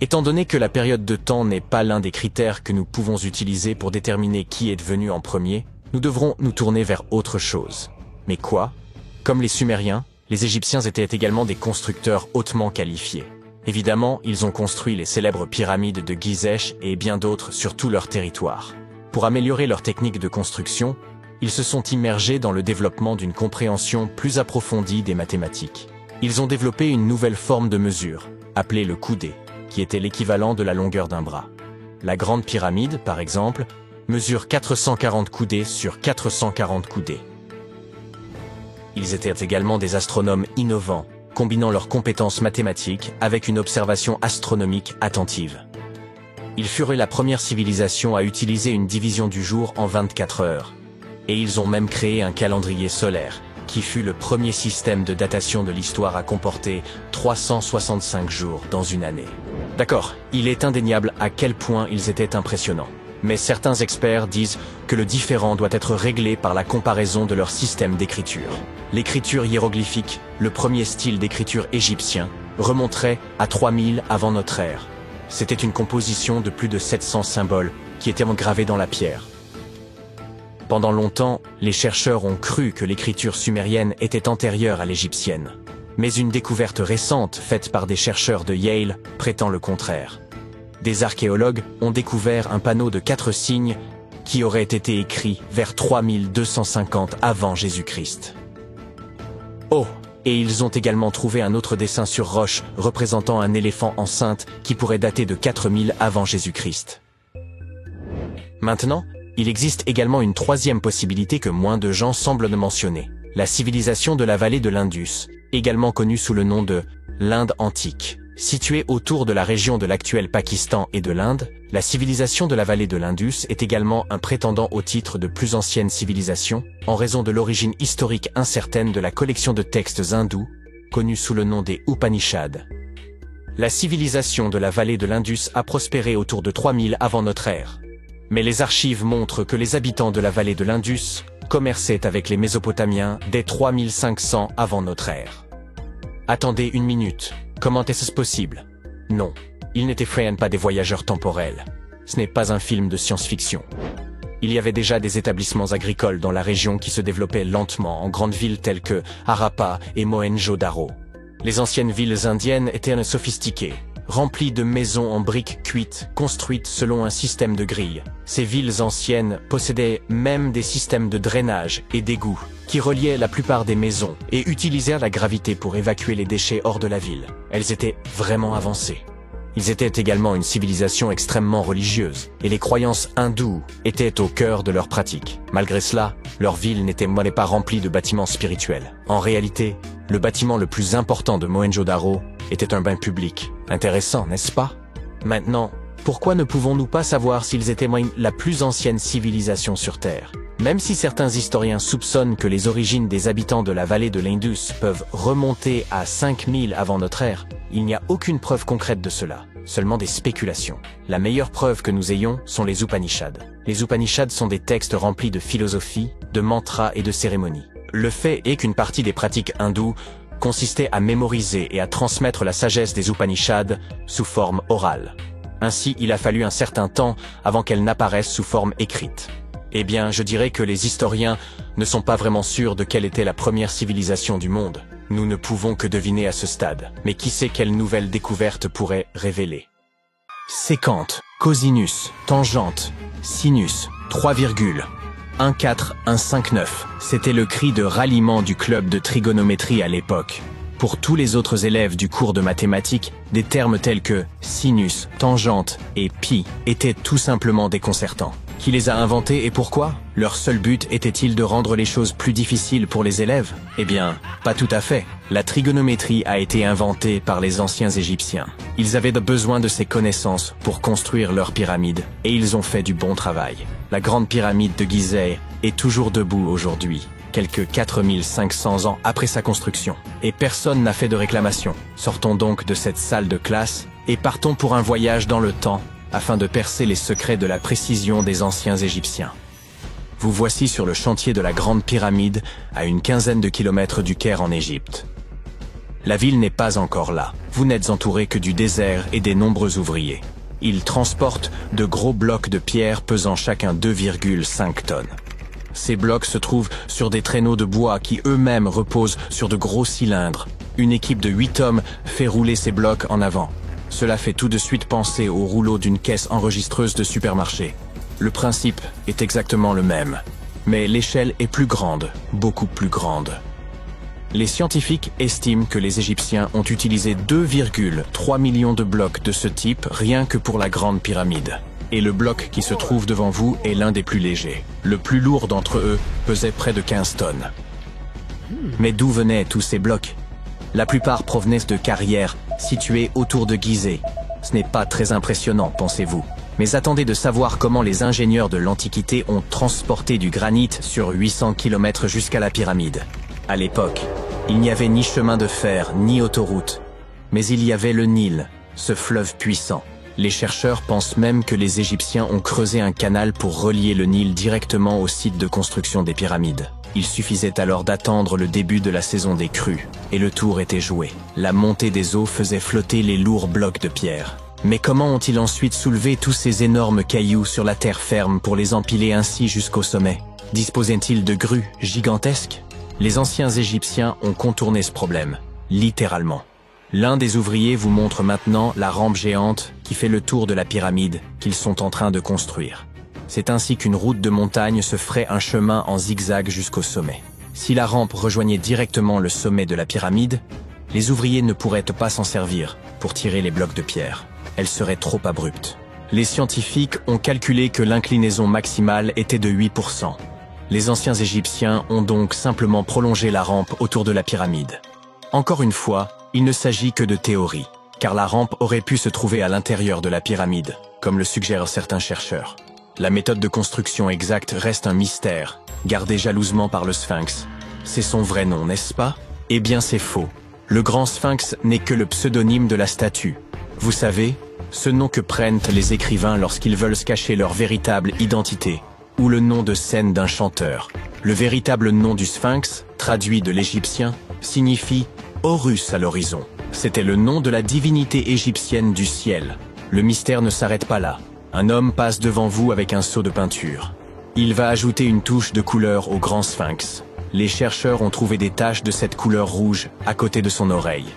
Étant donné que la période de temps n'est pas l'un des critères que nous pouvons utiliser pour déterminer qui est venu en premier, nous devrons nous tourner vers autre chose. Mais quoi? Comme les Sumériens, les Égyptiens étaient également des constructeurs hautement qualifiés. Évidemment, ils ont construit les célèbres pyramides de Gizeh et bien d'autres sur tout leur territoire. Pour améliorer leur technique de construction, ils se sont immergés dans le développement d'une compréhension plus approfondie des mathématiques. Ils ont développé une nouvelle forme de mesure, appelée le coudé, qui était l'équivalent de la longueur d'un bras. La Grande Pyramide, par exemple, mesure 440 coudées sur 440 coudées. Ils étaient également des astronomes innovants, combinant leurs compétences mathématiques avec une observation astronomique attentive. Ils furent la première civilisation à utiliser une division du jour en 24 heures. Et ils ont même créé un calendrier solaire, qui fut le premier système de datation de l'histoire à comporter 365 jours dans une année. D'accord, il est indéniable à quel point ils étaient impressionnants. Mais certains experts disent que le différend doit être réglé par la comparaison de leur système d'écriture. L'écriture hiéroglyphique, le premier style d'écriture égyptien, remonterait à 3000 avant notre ère. C'était une composition de plus de 700 symboles qui étaient gravés dans la pierre. Pendant longtemps, les chercheurs ont cru que l'écriture sumérienne était antérieure à l'égyptienne. Mais une découverte récente faite par des chercheurs de Yale prétend le contraire. Des archéologues ont découvert un panneau de 4 signes qui aurait été écrit vers 3250 avant Jésus-Christ. Oh, et ils ont également trouvé un autre dessin sur roche représentant un éléphant enceinte qui pourrait dater de 4000 avant Jésus-Christ. Maintenant, il existe également une troisième possibilité que moins de gens semblent mentionner, la civilisation de la vallée de l'Indus, également connue sous le nom de l'Inde antique. Située autour de la région de l'actuel Pakistan et de l'Inde, la civilisation de la vallée de l'Indus est également un prétendant au titre de plus ancienne civilisation, en raison de l'origine historique incertaine de la collection de textes hindous, connue sous le nom des Upanishads. La civilisation de la vallée de l'Indus a prospéré autour de 3000 avant notre ère. Mais les archives montrent que les habitants de la vallée de l'Indus commerçaient avec les Mésopotamiens dès 3500 avant notre ère. Attendez une minute, comment est-ce possible? Non, ils n'étaient pas des voyageurs temporels. Ce n'est pas un film de science-fiction. Il y avait déjà des établissements agricoles dans la région qui se développaient lentement en grandes villes telles que Harappa et Mohenjo-Daro. Les anciennes villes indiennes étaient sophistiquées, remplies de maisons en briques cuites, construites selon un système de grilles. Ces villes anciennes possédaient même des systèmes de drainage et d'égouts qui reliaient la plupart des maisons et utilisèrent la gravité pour évacuer les déchets hors de la ville. Elles étaient vraiment avancées. Ils étaient également une civilisation extrêmement religieuse, et les croyances hindoues étaient au cœur de leurs pratiques. Malgré cela, leur ville n'était pas remplie de bâtiments spirituels. En réalité, le bâtiment le plus important de Mohenjo-Daro était un bain public. Intéressant, n'est-ce pas? Maintenant, pourquoi ne pouvons-nous pas savoir s'ils étaient la plus ancienne civilisation sur Terre? Même si certains historiens soupçonnent que les origines des habitants de la vallée de l'Indus peuvent remonter à 5000 avant notre ère, il n'y a aucune preuve concrète de cela, seulement des spéculations. La meilleure preuve que nous ayons sont les Upanishads. Les Upanishads sont des textes remplis de philosophie, de mantras et de cérémonies. Le fait est qu'une partie des pratiques hindoues consistait à mémoriser et à transmettre la sagesse des Upanishads sous forme orale. Ainsi, il a fallu un certain temps avant qu'elles n'apparaissent sous forme écrite. Eh bien, je dirais que les historiens ne sont pas vraiment sûrs de quelle était la première civilisation du monde. Nous ne pouvons que deviner à ce stade. Mais qui sait quelle nouvelle découverte pourrait révéler? Séquente, cosinus, tangente, sinus, 3,14159. C'était le cri de ralliement du club de trigonométrie à l'époque. Pour tous les autres élèves du cours de mathématiques, des termes tels que sinus, tangente et pi étaient tout simplement déconcertants. Qui les a inventés et pourquoi? Leur seul but était-il de rendre les choses plus difficiles pour les élèves? Eh bien, pas tout à fait. La trigonométrie a été inventée par les anciens Égyptiens. Ils avaient besoin de ces connaissances pour construire leurs pyramides, et ils ont fait du bon travail. La grande pyramide de Gizeh est toujours debout aujourd'hui, quelques 4500 ans après sa construction. Et personne n'a fait de réclamation. Sortons donc de cette salle de classe et partons pour un voyage dans le temps, afin de percer les secrets de la précision des anciens Égyptiens. Vous voici sur le chantier de la Grande Pyramide, à une quinzaine de kilomètres du Caire en Égypte. La ville n'est pas encore là. Vous n'êtes entouré que du désert et des nombreux ouvriers. Ils transportent de gros blocs de pierre pesant chacun 2,5 tonnes. Ces blocs se trouvent sur des traîneaux de bois qui eux-mêmes reposent sur de gros cylindres. Une équipe de 8 hommes fait rouler ces blocs en avant. Cela fait tout de suite penser au rouleau d'une caisse enregistreuse de supermarché. Le principe est exactement le même, mais l'échelle est plus grande, beaucoup plus grande. Les scientifiques estiment que les Égyptiens ont utilisé 2,3 millions de blocs de ce type rien que pour la Grande Pyramide. Et le bloc qui se trouve devant vous est l'un des plus légers. Le plus lourd d'entre eux pesait près de 15 tonnes. Mais d'où venaient tous ces blocs? La plupart provenaient de carrières situées autour de Gizeh. Ce n'est pas très impressionnant, pensez-vous. Mais attendez de savoir comment les ingénieurs de l'Antiquité ont transporté du granit sur 800 km jusqu'à la pyramide. À l'époque, il n'y avait ni chemin de fer, ni autoroute. Mais il y avait le Nil, ce fleuve puissant. Les chercheurs pensent même que les Égyptiens ont creusé un canal pour relier le Nil directement au site de construction des pyramides. Il suffisait alors d'attendre le début de la saison des crues, et le tour était joué. La montée des eaux faisait flotter les lourds blocs de pierre. Mais comment ont-ils ensuite soulevé tous ces énormes cailloux sur la terre ferme pour les empiler ainsi jusqu'au sommet? Disposaient-ils de grues gigantesques? Les anciens Égyptiens ont contourné ce problème, littéralement. L'un des ouvriers vous montre maintenant la rampe géante qui fait le tour de la pyramide qu'ils sont en train de construire. C'est ainsi qu'une route de montagne se ferait un chemin en zigzag jusqu'au sommet. Si la rampe rejoignait directement le sommet de la pyramide, les ouvriers ne pourraient pas s'en servir pour tirer les blocs de pierre. Elle serait trop abrupte. Les scientifiques ont calculé que l'inclinaison maximale était de 8%. Les anciens Égyptiens ont donc simplement prolongé la rampe autour de la pyramide. Encore une fois, il ne s'agit que de théorie, car la rampe aurait pu se trouver à l'intérieur de la pyramide, comme le suggèrent certains chercheurs. La méthode de construction exacte reste un mystère, gardé jalousement par le Sphinx. C'est son vrai nom, n'est-ce pas? Eh bien c'est faux. Le grand Sphinx n'est que le pseudonyme de la statue. Vous savez, ce nom que prennent les écrivains lorsqu'ils veulent se cacher leur véritable identité, ou le nom de scène d'un chanteur. Le véritable nom du Sphinx, traduit de l'égyptien, signifie Horus à l'horizon. C'était le nom de la divinité égyptienne du ciel. Le mystère ne s'arrête pas là. Un homme passe devant vous avec un seau de peinture. Il va ajouter une touche de couleur au grand Sphinx. Les chercheurs ont trouvé des taches de cette couleur rouge à côté de son oreille.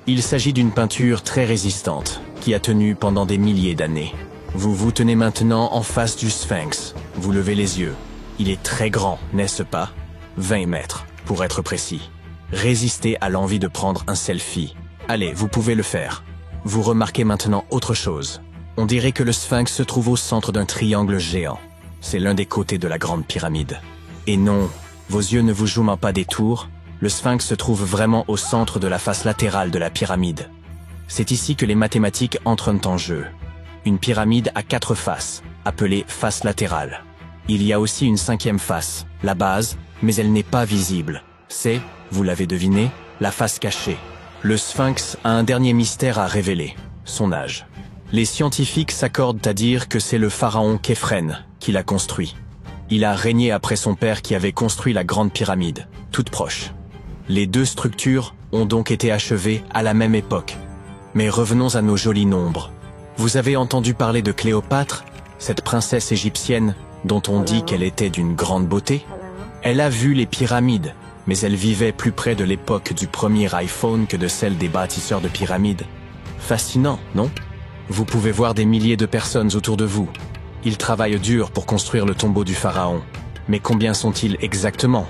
Il s'agit d'une peinture très résistante, qui a tenu pendant des milliers d'années. Vous vous tenez maintenant en face du Sphinx. Vous levez les yeux. Il est très grand, n'est-ce pas? 20 mètres, pour être précis. Résistez à l'envie de prendre un selfie. Allez, vous pouvez le faire. Vous remarquez maintenant autre chose. On dirait que le Sphinx se trouve au centre d'un triangle géant. C'est l'un des côtés de la grande pyramide. Et non, vos yeux ne vous jouent pas des tours. Le Sphinx se trouve vraiment au centre de la face latérale de la pyramide. C'est ici que les mathématiques entrent en jeu. Une pyramide a 4 faces, appelées faces latérales. Il y a aussi une 5e face, la base, mais elle n'est pas visible. C'est, vous l'avez deviné, la face cachée. Le Sphinx a un dernier mystère à révéler, son âge. Les scientifiques s'accordent à dire que c'est le pharaon Khéphren qui l'a construit. Il a régné après son père qui avait construit la grande pyramide, toute proche. Les deux structures ont donc été achevées à la même époque. Mais revenons à nos jolis nombres. Vous avez entendu parler de Cléopâtre, cette princesse égyptienne dont on dit qu'elle était d'une grande beauté? Elle a vu les pyramides, mais elle vivait plus près de l'époque du premier iPhone que de celle des bâtisseurs de pyramides. Fascinant, non? Vous pouvez voir des milliers de personnes autour de vous. Ils travaillent dur pour construire le tombeau du pharaon. Mais combien sont-ils exactement?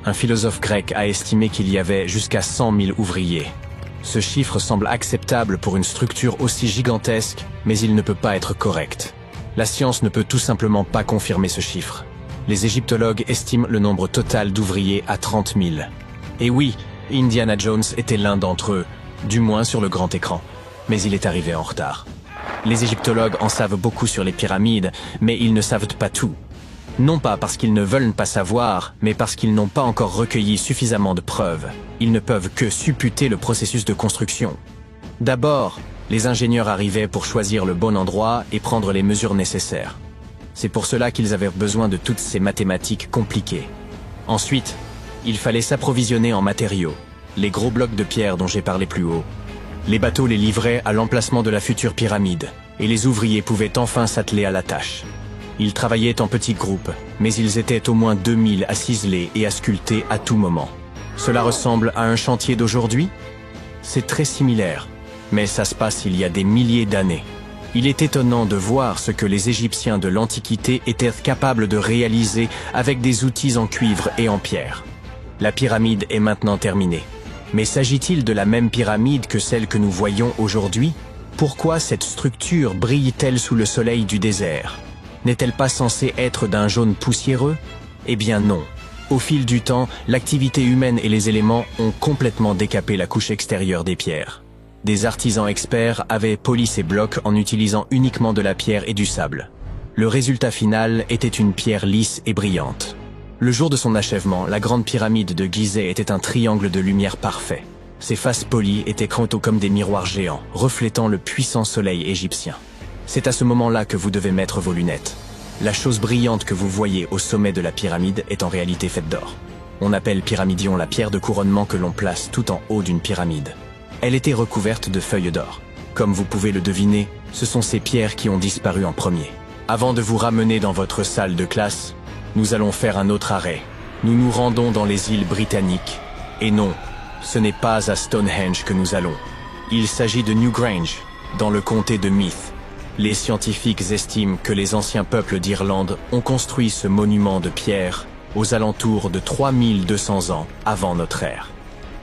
Un philosophe grec a estimé qu'il y avait jusqu'à 100 000 ouvriers. Ce chiffre semble acceptable pour une structure aussi gigantesque, mais il ne peut pas être correct. La science ne peut tout simplement pas confirmer ce chiffre. Les égyptologues estiment le nombre total d'ouvriers à 30 000. Et oui, Indiana Jones était l'un d'entre eux, du moins sur le grand écran. Mais il est arrivé en retard. Les égyptologues en savent beaucoup sur les pyramides, mais ils ne savent pas tout. Non pas parce qu'ils ne veulent pas savoir, mais parce qu'ils n'ont pas encore recueilli suffisamment de preuves. Ils ne peuvent que supputer le processus de construction. D'abord, les ingénieurs arrivaient pour choisir le bon endroit et prendre les mesures nécessaires. C'est pour cela qu'ils avaient besoin de toutes ces mathématiques compliquées. Ensuite, il fallait s'approvisionner en matériaux, les gros blocs de pierre dont j'ai parlé plus haut. Les bateaux les livraient à l'emplacement de la future pyramide, et les ouvriers pouvaient enfin s'atteler à la tâche. Ils travaillaient en petits groupes, mais ils étaient au moins 2000 à ciseler et à sculpter à tout moment. Cela ressemble à un chantier d'aujourd'hui? C'est très similaire, mais ça se passe il y a des milliers d'années. Il est étonnant de voir ce que les Égyptiens de l'Antiquité étaient capables de réaliser avec des outils en cuivre et en pierre. La pyramide est maintenant terminée. Mais s'agit-il de la même pyramide que celle que nous voyons aujourd'hui? Pourquoi cette structure brille-t-elle sous le soleil du désert? N'est-elle pas censée être d'un jaune poussiéreux? Eh bien non. Au fil du temps, l'activité humaine et les éléments ont complètement décapé la couche extérieure des pierres. Des artisans experts avaient poli ces blocs en utilisant uniquement de la pierre et du sable. Le résultat final était une pierre lisse et brillante. Le jour de son achèvement, la grande pyramide de Gizeh était un triangle de lumière parfait. Ses faces polies étaient crantaux comme des miroirs géants, reflétant le puissant soleil égyptien. C'est à ce moment-là que vous devez mettre vos lunettes. La chose brillante que vous voyez au sommet de la pyramide est en réalité faite d'or. On appelle pyramidion la pierre de couronnement que l'on place tout en haut d'une pyramide. Elle était recouverte de feuilles d'or. Comme vous pouvez le deviner, ce sont ces pierres qui ont disparu en premier. Avant de vous ramener dans votre salle de classe, nous allons faire un autre arrêt. Nous nous rendons dans les îles britanniques. Et non, ce n'est pas à Stonehenge que nous allons. Il s'agit de Newgrange, dans le comté de Meath. Les scientifiques estiment que les anciens peuples d'Irlande ont construit ce monument de pierre aux alentours de 3200 ans avant notre ère.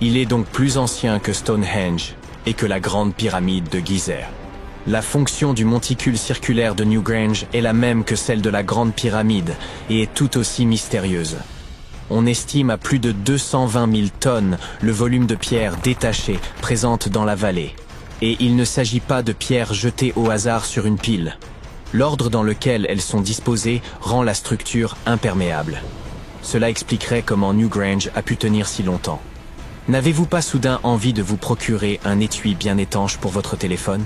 Il est donc plus ancien que Stonehenge et que la grande pyramide de Gizeh. La fonction du monticule circulaire de Newgrange est la même que celle de la grande pyramide et est tout aussi mystérieuse. On estime à plus de 220 000 tonnes le volume de pierres détachées présentes dans la vallée. Et il ne s'agit pas de pierres jetées au hasard sur une pile. L'ordre dans lequel elles sont disposées rend la structure imperméable. Cela expliquerait comment Newgrange a pu tenir si longtemps. N'avez-vous pas soudain envie de vous procurer un étui bien étanche pour votre téléphone?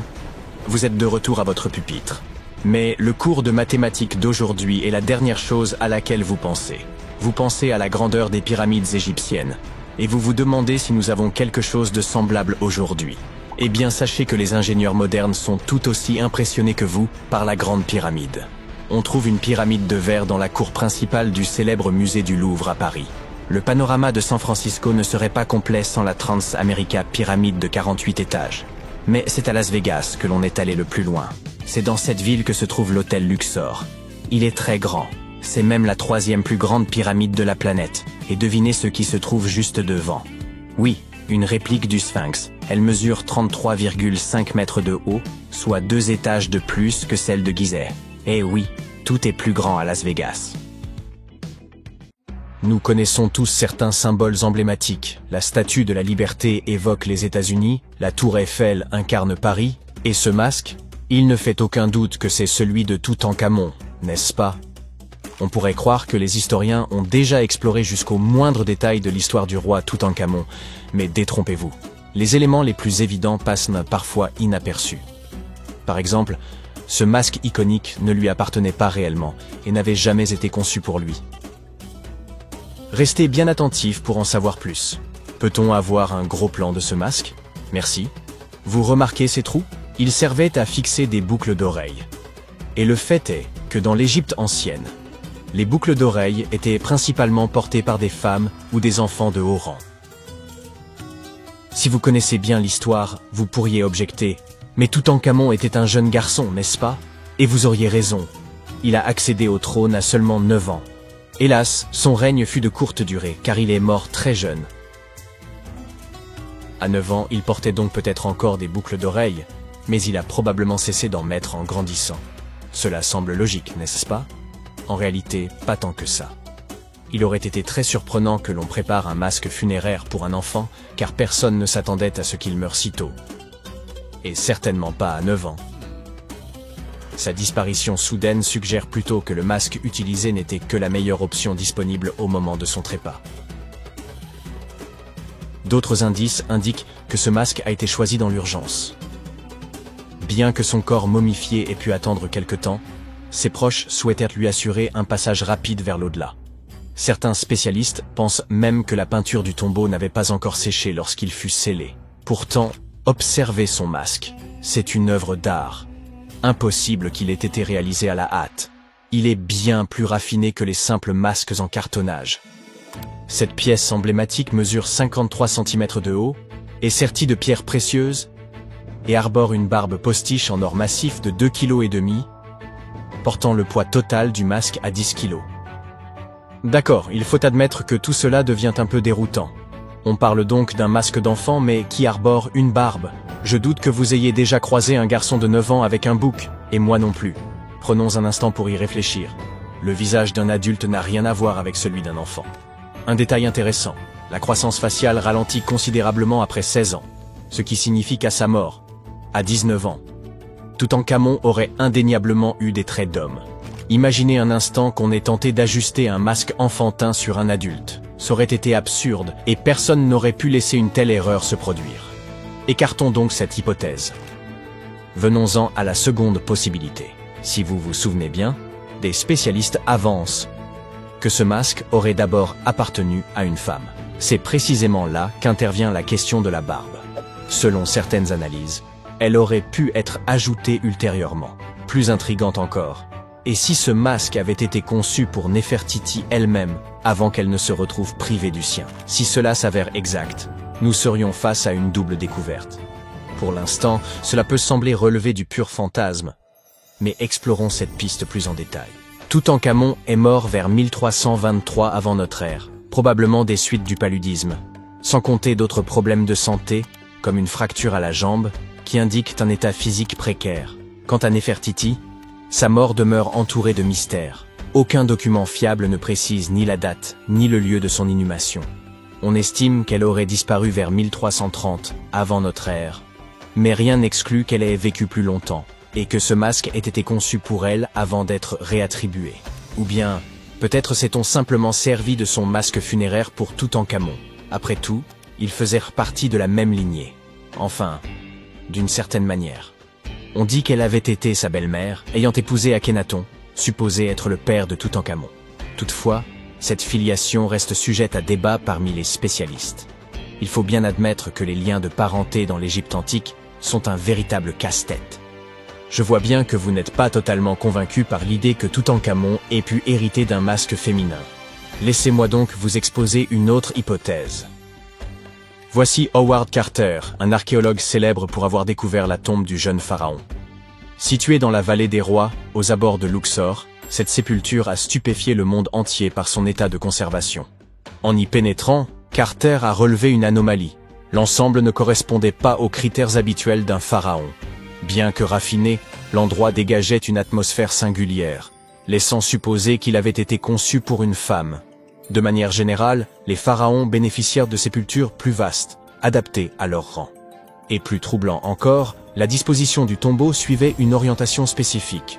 Vous êtes de retour à votre pupitre. Mais le cours de mathématiques d'aujourd'hui est la dernière chose à laquelle vous pensez. Vous pensez à la grandeur des pyramides égyptiennes. Et vous vous demandez si nous avons quelque chose de semblable aujourd'hui. Eh bien, sachez que les ingénieurs modernes sont tout aussi impressionnés que vous par la Grande Pyramide. On trouve une pyramide de verre dans la cour principale du célèbre musée du Louvre à Paris. Le panorama de San Francisco ne serait pas complet sans la Trans-America Pyramide de 48 étages. Mais c'est à Las Vegas que l'on est allé le plus loin. C'est dans cette ville que se trouve l'hôtel Luxor. Il est très grand. C'est même la 3e plus grande pyramide de la planète. Et devinez ce qui se trouve juste devant. Oui, une réplique du Sphinx. Elle mesure 33,5 mètres de haut, soit 2 étages de plus que celle de Gizeh. Eh oui, tout est plus grand à Las Vegas. Nous connaissons tous certains symboles emblématiques. La Statue de la Liberté évoque les États-Unis, la Tour Eiffel incarne Paris, et ce masque, il ne fait aucun doute que c'est celui de Toutankhamon, n'est-ce pas? On pourrait croire que les historiens ont déjà exploré jusqu'au moindre détail de l'histoire du roi Toutankhamon, mais détrompez-vous. Les éléments les plus évidents passent parfois inaperçus. Par exemple, ce masque iconique ne lui appartenait pas réellement et n'avait jamais été conçu pour lui. Restez bien attentifs pour en savoir plus. Peut-on avoir un gros plan de ce masque? Merci. Vous remarquez ces trous? Ils servaient à fixer des boucles d'oreilles. Et le fait est que dans l'Égypte ancienne, les boucles d'oreilles étaient principalement portées par des femmes ou des enfants de haut rang. Si vous connaissez bien l'histoire, vous pourriez objecter « Mais Toutankhamon était un jeune garçon, n'est-ce pas ?» Et vous auriez raison. Il a accédé au trône à seulement 9 ans. Hélas, son règne fut de courte durée, car il est mort très jeune. À 9 ans, il portait donc peut-être encore des boucles d'oreilles, mais il a probablement cessé d'en mettre en grandissant. Cela semble logique, n'est-ce pas? En réalité, pas tant que ça. Il aurait été très surprenant que l'on prépare un masque funéraire pour un enfant, car personne ne s'attendait à ce qu'il meure si tôt. Et certainement pas à 9 ans. Sa disparition soudaine suggère plutôt que le masque utilisé n'était que la meilleure option disponible au moment de son trépas. D'autres indices indiquent que ce masque a été choisi dans l'urgence. Bien que son corps momifié ait pu attendre quelque temps, ses proches souhaitèrent lui assurer un passage rapide vers l'au-delà. Certains spécialistes pensent même que la peinture du tombeau n'avait pas encore séché lorsqu'il fut scellé. Pourtant, observez son masque. C'est une œuvre d'art. Impossible qu'il ait été réalisé à la hâte. Il est bien plus raffiné que les simples masques en cartonnage. Cette pièce emblématique mesure 53 cm de haut, est sertie de pierres précieuses et arbore une barbe postiche en or massif de 2,5 kg, portant le poids total du masque à 10 kg. D'accord, il faut admettre que tout cela devient un peu déroutant. On parle donc d'un masque d'enfant mais qui arbore une barbe. Je doute que vous ayez déjà croisé un garçon de 9 ans avec un bouc, et moi non plus. Prenons un instant pour y réfléchir. Le visage d'un adulte n'a rien à voir avec celui d'un enfant. Un détail intéressant, la croissance faciale ralentit considérablement après 16 ans, ce qui signifie qu'à sa mort, à 19 ans, Toutankhamon aurait indéniablement eu des traits d'homme. Imaginez un instant qu'on ait tenté d'ajuster un masque enfantin sur un adulte. Ça aurait été absurde et personne n'aurait pu laisser une telle erreur se produire. Écartons donc cette hypothèse. Venons-en à la seconde possibilité. Si vous vous souvenez bien, des spécialistes avancent que ce masque aurait d'abord appartenu à une femme. C'est précisément là qu'intervient la question de la barbe. Selon certaines analyses, elle aurait pu être ajoutée ultérieurement. Plus intrigante encore, et si ce masque avait été conçu pour Néfertiti elle-même, avant qu'elle ne se retrouve privée du sien? Si cela s'avère exact, nous serions face à une double découverte. Pour l'instant, cela peut sembler relever du pur fantasme, mais explorons cette piste plus en détail. Toutankhamon est mort vers 1323 avant notre ère, probablement des suites du paludisme, sans compter d'autres problèmes de santé, comme une fracture à la jambe, qui indiquent un état physique précaire. Quant à Néfertiti, sa mort demeure entourée de mystères. Aucun document fiable ne précise ni la date, ni le lieu de son inhumation. On estime qu'elle aurait disparu vers 1330, avant notre ère. Mais rien n'exclut qu'elle ait vécu plus longtemps, et que ce masque ait été conçu pour elle avant d'être réattribué. Ou bien, peut-être s'est-on simplement servi de son masque funéraire pour Toutankhamon. Après tout, ils faisaient partie de la même lignée. Enfin, d'une certaine manière. On dit qu'elle avait été sa belle-mère, ayant épousé Akhenaton, supposé être le père de Toutankhamon. Toutefois, cette filiation reste sujette à débat parmi les spécialistes. Il faut bien admettre que les liens de parenté dans l'Égypte antique sont un véritable casse-tête. Je vois bien que vous n'êtes pas totalement convaincu par l'idée que Toutankhamon ait pu hériter d'un masque féminin. Laissez-moi donc vous exposer une autre hypothèse. Voici Howard Carter, un archéologue célèbre pour avoir découvert la tombe du jeune pharaon. Située dans la vallée des rois, aux abords de Luxor, cette sépulture a stupéfié le monde entier par son état de conservation. En y pénétrant, Carter a relevé une anomalie. L'ensemble ne correspondait pas aux critères habituels d'un pharaon. Bien que raffiné, l'endroit dégageait une atmosphère singulière, laissant supposer qu'il avait été conçu pour une femme. De manière générale, les pharaons bénéficièrent de sépultures plus vastes, adaptées à leur rang. Et plus troublant encore, la disposition du tombeau suivait une orientation spécifique.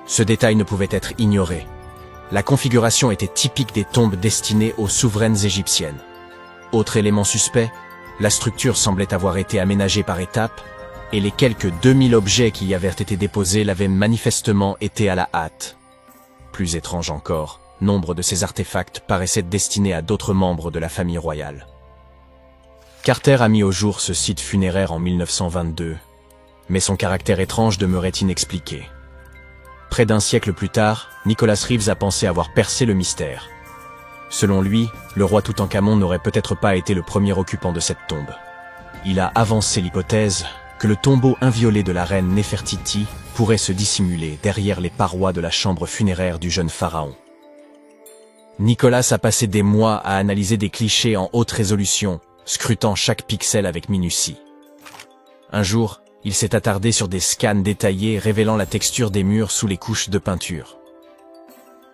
Ce détail ne pouvait être ignoré. La configuration était typique des tombes destinées aux souveraines égyptiennes. Autre élément suspect, la structure semblait avoir été aménagée par étapes, et les quelques 2000 objets qui y avaient été déposés l'avaient manifestement été à la hâte. Plus étrange encore, nombre de ces artefacts paraissaient destinés à d'autres membres de la famille royale. Carter a mis au jour ce site funéraire en 1922, mais son caractère étrange demeurait inexpliqué. Près d'un siècle plus tard, Nicholas Reeves a pensé avoir percé le mystère. Selon lui, le roi Toutankhamon n'aurait peut-être pas été le premier occupant de cette tombe. Il a avancé l'hypothèse que le tombeau inviolé de la reine Néfertiti pourrait se dissimuler derrière les parois de la chambre funéraire du jeune pharaon. Nicholas a passé des mois à analyser des clichés en haute résolution, scrutant chaque pixel avec minutie. Un jour, il s'est attardé sur des scans détaillés révélant la texture des murs sous les couches de peinture.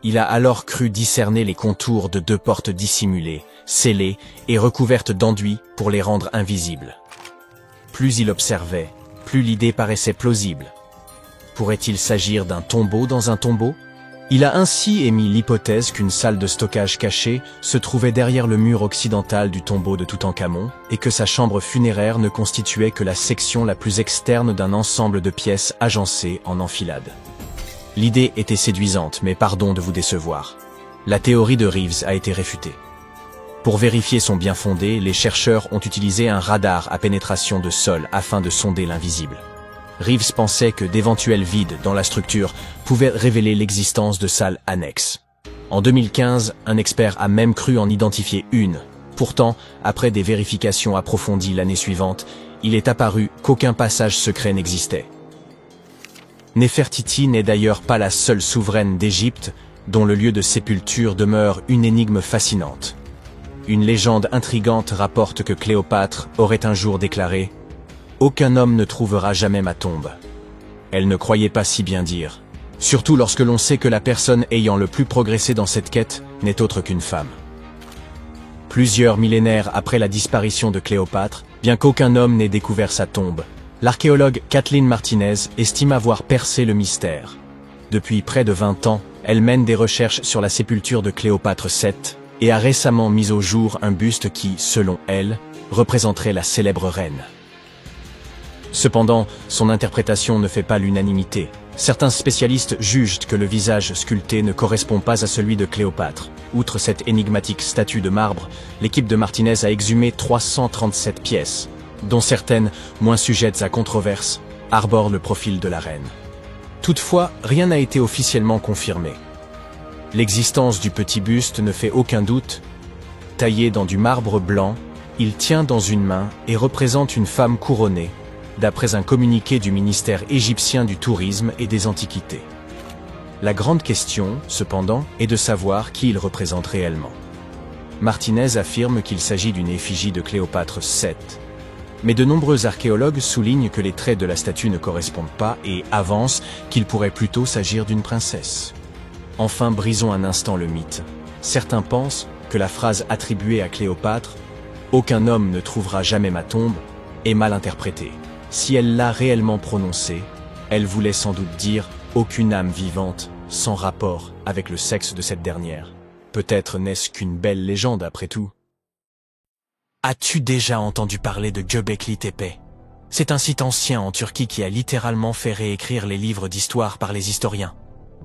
Il a alors cru discerner les contours de 2 portes dissimulées, scellées et recouvertes d'enduit pour les rendre invisibles. Plus il observait, plus l'idée paraissait plausible. Pourrait-il s'agir d'un tombeau dans un tombeau ? Il a ainsi émis l'hypothèse qu'une salle de stockage cachée se trouvait derrière le mur occidental du tombeau de Toutankhamon et que sa chambre funéraire ne constituait que la section la plus externe d'un ensemble de pièces agencées en enfilade. L'idée était séduisante, mais pardon de vous décevoir. La théorie de Reeves a été réfutée. Pour vérifier son bien-fondé, les chercheurs ont utilisé un radar à pénétration de sol afin de sonder l'invisible. Reeves pensait que d'éventuels vides dans la structure pouvaient révéler l'existence de salles annexes. En 2015, un expert a même cru en identifier une. Pourtant, après des vérifications approfondies l'année suivante, il est apparu qu'aucun passage secret n'existait. Néfertiti n'est d'ailleurs pas la seule souveraine d'Égypte dont le lieu de sépulture demeure une énigme fascinante. Une légende intrigante rapporte que Cléopâtre aurait un jour déclaré « Aucun homme ne trouvera jamais ma tombe ». Elle ne croyait pas si bien dire, surtout lorsque l'on sait que la personne ayant le plus progressé dans cette quête n'est autre qu'une femme. Plusieurs millénaires après la disparition de Cléopâtre, bien qu'aucun homme n'ait découvert sa tombe, l'archéologue Kathleen Martinez estime avoir percé le mystère. Depuis près de 20 ans, elle mène des recherches sur la sépulture de Cléopâtre VII et a récemment mis au jour un buste qui, selon elle, représenterait la célèbre reine. Cependant, son interprétation ne fait pas l'unanimité. Certains spécialistes jugent que le visage sculpté ne correspond pas à celui de Cléopâtre. Outre cette énigmatique statue de marbre, l'équipe de Martinez a exhumé 337 pièces, dont certaines, moins sujettes à controverse, arborent le profil de la reine. Toutefois, rien n'a été officiellement confirmé. L'existence du petit buste ne fait aucun doute. Taillé dans du marbre blanc, il tient dans une main et représente une femme couronnée, d'après un communiqué du ministère égyptien du Tourisme et des Antiquités. La grande question, cependant, est de savoir qui il représente réellement. Martinez affirme qu'il s'agit d'une effigie de Cléopâtre VII, mais de nombreux archéologues soulignent que les traits de la statue ne correspondent pas et avancent qu'il pourrait plutôt s'agir d'une princesse. Enfin, brisons un instant le mythe. Certains pensent que la phrase attribuée à Cléopâtre « Aucun homme ne trouvera jamais ma tombe » est mal interprétée. Si elle l'a réellement prononcée, elle voulait sans doute dire « aucune âme vivante sans rapport avec le sexe de cette dernière ». Peut-être n'est-ce qu'une belle légende après tout. As-tu déjà entendu parler de Göbekli Tepe? C'est un site ancien en Turquie qui a littéralement fait réécrire les livres d'histoire par les historiens.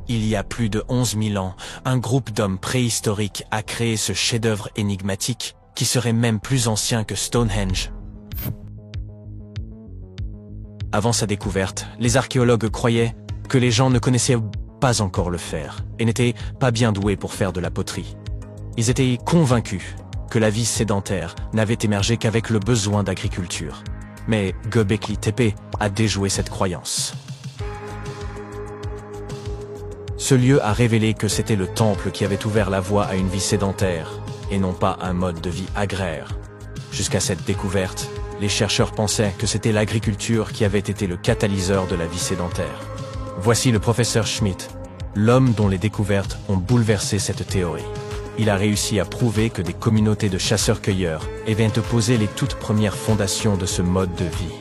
Il y a plus de 11 000 ans, un groupe d'hommes préhistoriques a créé ce chef-d'œuvre énigmatique qui serait même plus ancien que Stonehenge. Avant sa découverte, les archéologues croyaient que les gens ne connaissaient pas encore le fer et n'étaient pas bien doués pour faire de la poterie. Ils étaient convaincus que la vie sédentaire n'avait émergé qu'avec le besoin d'agriculture. Mais Göbekli Tepe a déjoué cette croyance. Ce lieu a révélé que c'était le temple qui avait ouvert la voie à une vie sédentaire et non pas un mode de vie agraire. Jusqu'à cette découverte, les chercheurs pensaient que c'était l'agriculture qui avait été le catalyseur de la vie sédentaire. Voici le professeur Schmidt, l'homme dont les découvertes ont bouleversé cette théorie. Il a réussi à prouver que des communautés de chasseurs-cueilleurs avaient posé les toutes premières fondations de ce mode de vie.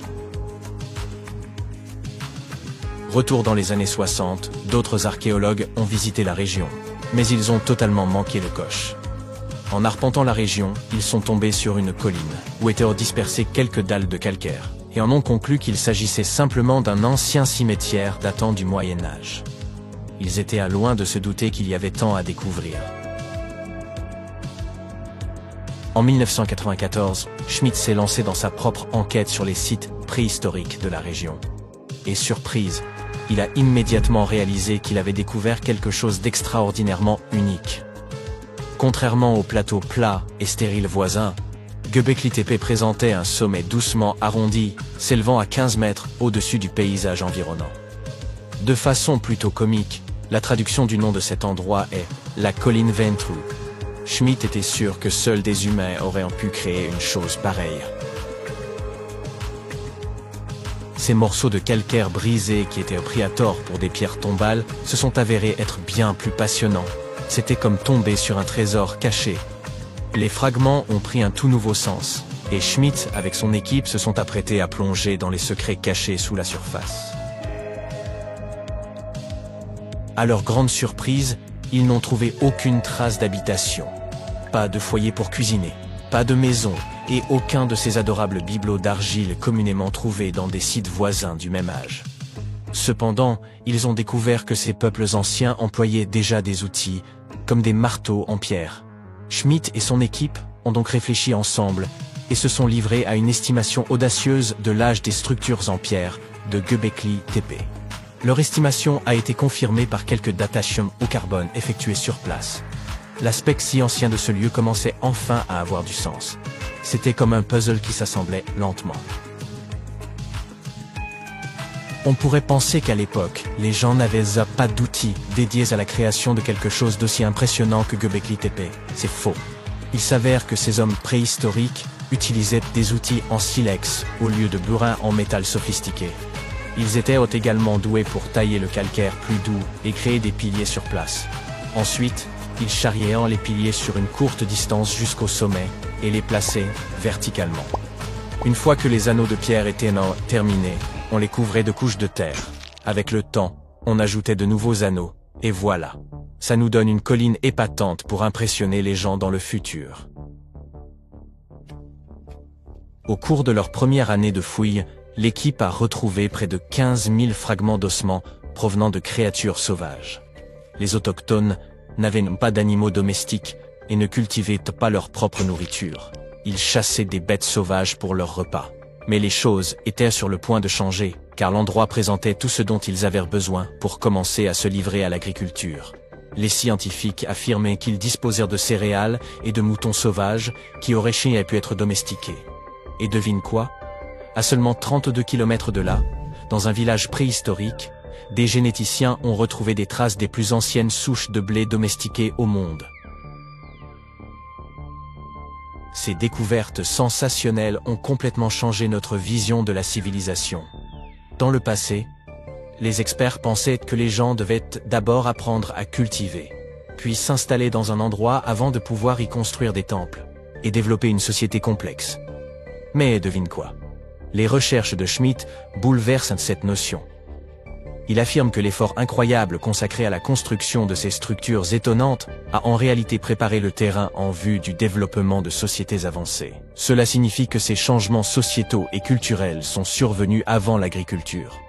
Retour dans les années 60, d'autres archéologues ont visité la région, mais ils ont totalement manqué le coche. En arpentant la région, ils sont tombés sur une colline, où étaient dispersées quelques dalles de calcaire, et en ont conclu qu'il s'agissait simplement d'un ancien cimetière datant du Moyen-Âge. Ils étaient à loin de se douter qu'il y avait tant à découvrir. En 1994, Schmidt s'est lancé dans sa propre enquête sur les sites préhistoriques de la région. Et surprise, il a immédiatement réalisé qu'il avait découvert quelque chose d'extraordinairement unique. Contrairement aux plateaux plats et stériles voisins, Göbekli Tepe présentait un sommet doucement arrondi, s'élevant à 15 mètres au-dessus du paysage environnant. De façon plutôt comique, la traduction du nom de cet endroit est « la colline Ventru ». Schmidt était sûr que seuls des humains auraient pu créer une chose pareille. Ces morceaux de calcaire brisés qui étaient pris à tort pour des pierres tombales se sont avérés être bien plus passionnants. C'était comme tomber sur un trésor caché. Les fragments ont pris un tout nouveau sens, et Schmidt, avec son équipe, se sont apprêtés à plonger dans les secrets cachés sous la surface. À leur grande surprise, ils n'ont trouvé aucune trace d'habitation. Pas de foyer pour cuisiner, pas de maison, et aucun de ces adorables bibelots d'argile communément trouvés dans des sites voisins du même âge. Cependant, ils ont découvert que ces peuples anciens employaient déjà des outils, comme des marteaux en pierre. Schmidt et son équipe ont donc réfléchi ensemble et se sont livrés à une estimation audacieuse de l'âge des structures en pierre de Göbekli Tepe. Leur estimation a été confirmée par quelques datations au carbone effectuées sur place. L'aspect si ancien de ce lieu commençait enfin à avoir du sens. C'était comme un puzzle qui s'assemblait lentement. On pourrait penser qu'à l'époque, les gens n'avaient pas d'outils dédiés à la création de quelque chose d'aussi impressionnant que Göbekli Tepe. C'est faux. Il s'avère que ces hommes préhistoriques utilisaient des outils en silex au lieu de burin en métal sophistiqué. Ils étaient également doués pour tailler le calcaire plus doux et créer des piliers sur place. Ensuite, Ils charriaient les piliers sur une courte distance jusqu'au sommet et les plaçaient verticalement. Une fois que les anneaux de pierre étaient terminés, on les couvrait de couches de terre. Avec le temps, on ajoutait de nouveaux anneaux, et voilà. Ça nous donne une colline épatante pour impressionner les gens dans le futur. Au cours de leur première année de fouilles, l'équipe a retrouvé près de 15 000 fragments d'ossements provenant de créatures sauvages. Les autochtones n'avaient pas d'animaux domestiques et ne cultivaient pas leur propre nourriture. Ils chassaient des bêtes sauvages pour leur repas. Mais les choses étaient sur le point de changer, car l'endroit présentait tout ce dont ils avaient besoin pour commencer à se livrer à l'agriculture. Les scientifiques affirmaient qu'ils disposèrent de céréales et de moutons sauvages qui auraient pu être domestiqués. Et devine quoi? À seulement 32 km de là, dans un village préhistorique, des généticiens ont retrouvé des traces des plus anciennes souches de blé domestiquées au monde. Ces découvertes sensationnelles ont complètement changé notre vision de la civilisation. Dans le passé, les experts pensaient que les gens devaient d'abord apprendre à cultiver, puis s'installer dans un endroit avant de pouvoir y construire des temples, et développer une société complexe. Mais devine quoi? Les recherches de Schmitt bouleversent cette notion. Il affirme que l'effort incroyable consacré à la construction de ces structures étonnantes a en réalité préparé le terrain en vue du développement de sociétés avancées. Cela signifie que ces changements sociétaux et culturels sont survenus avant l'agriculture.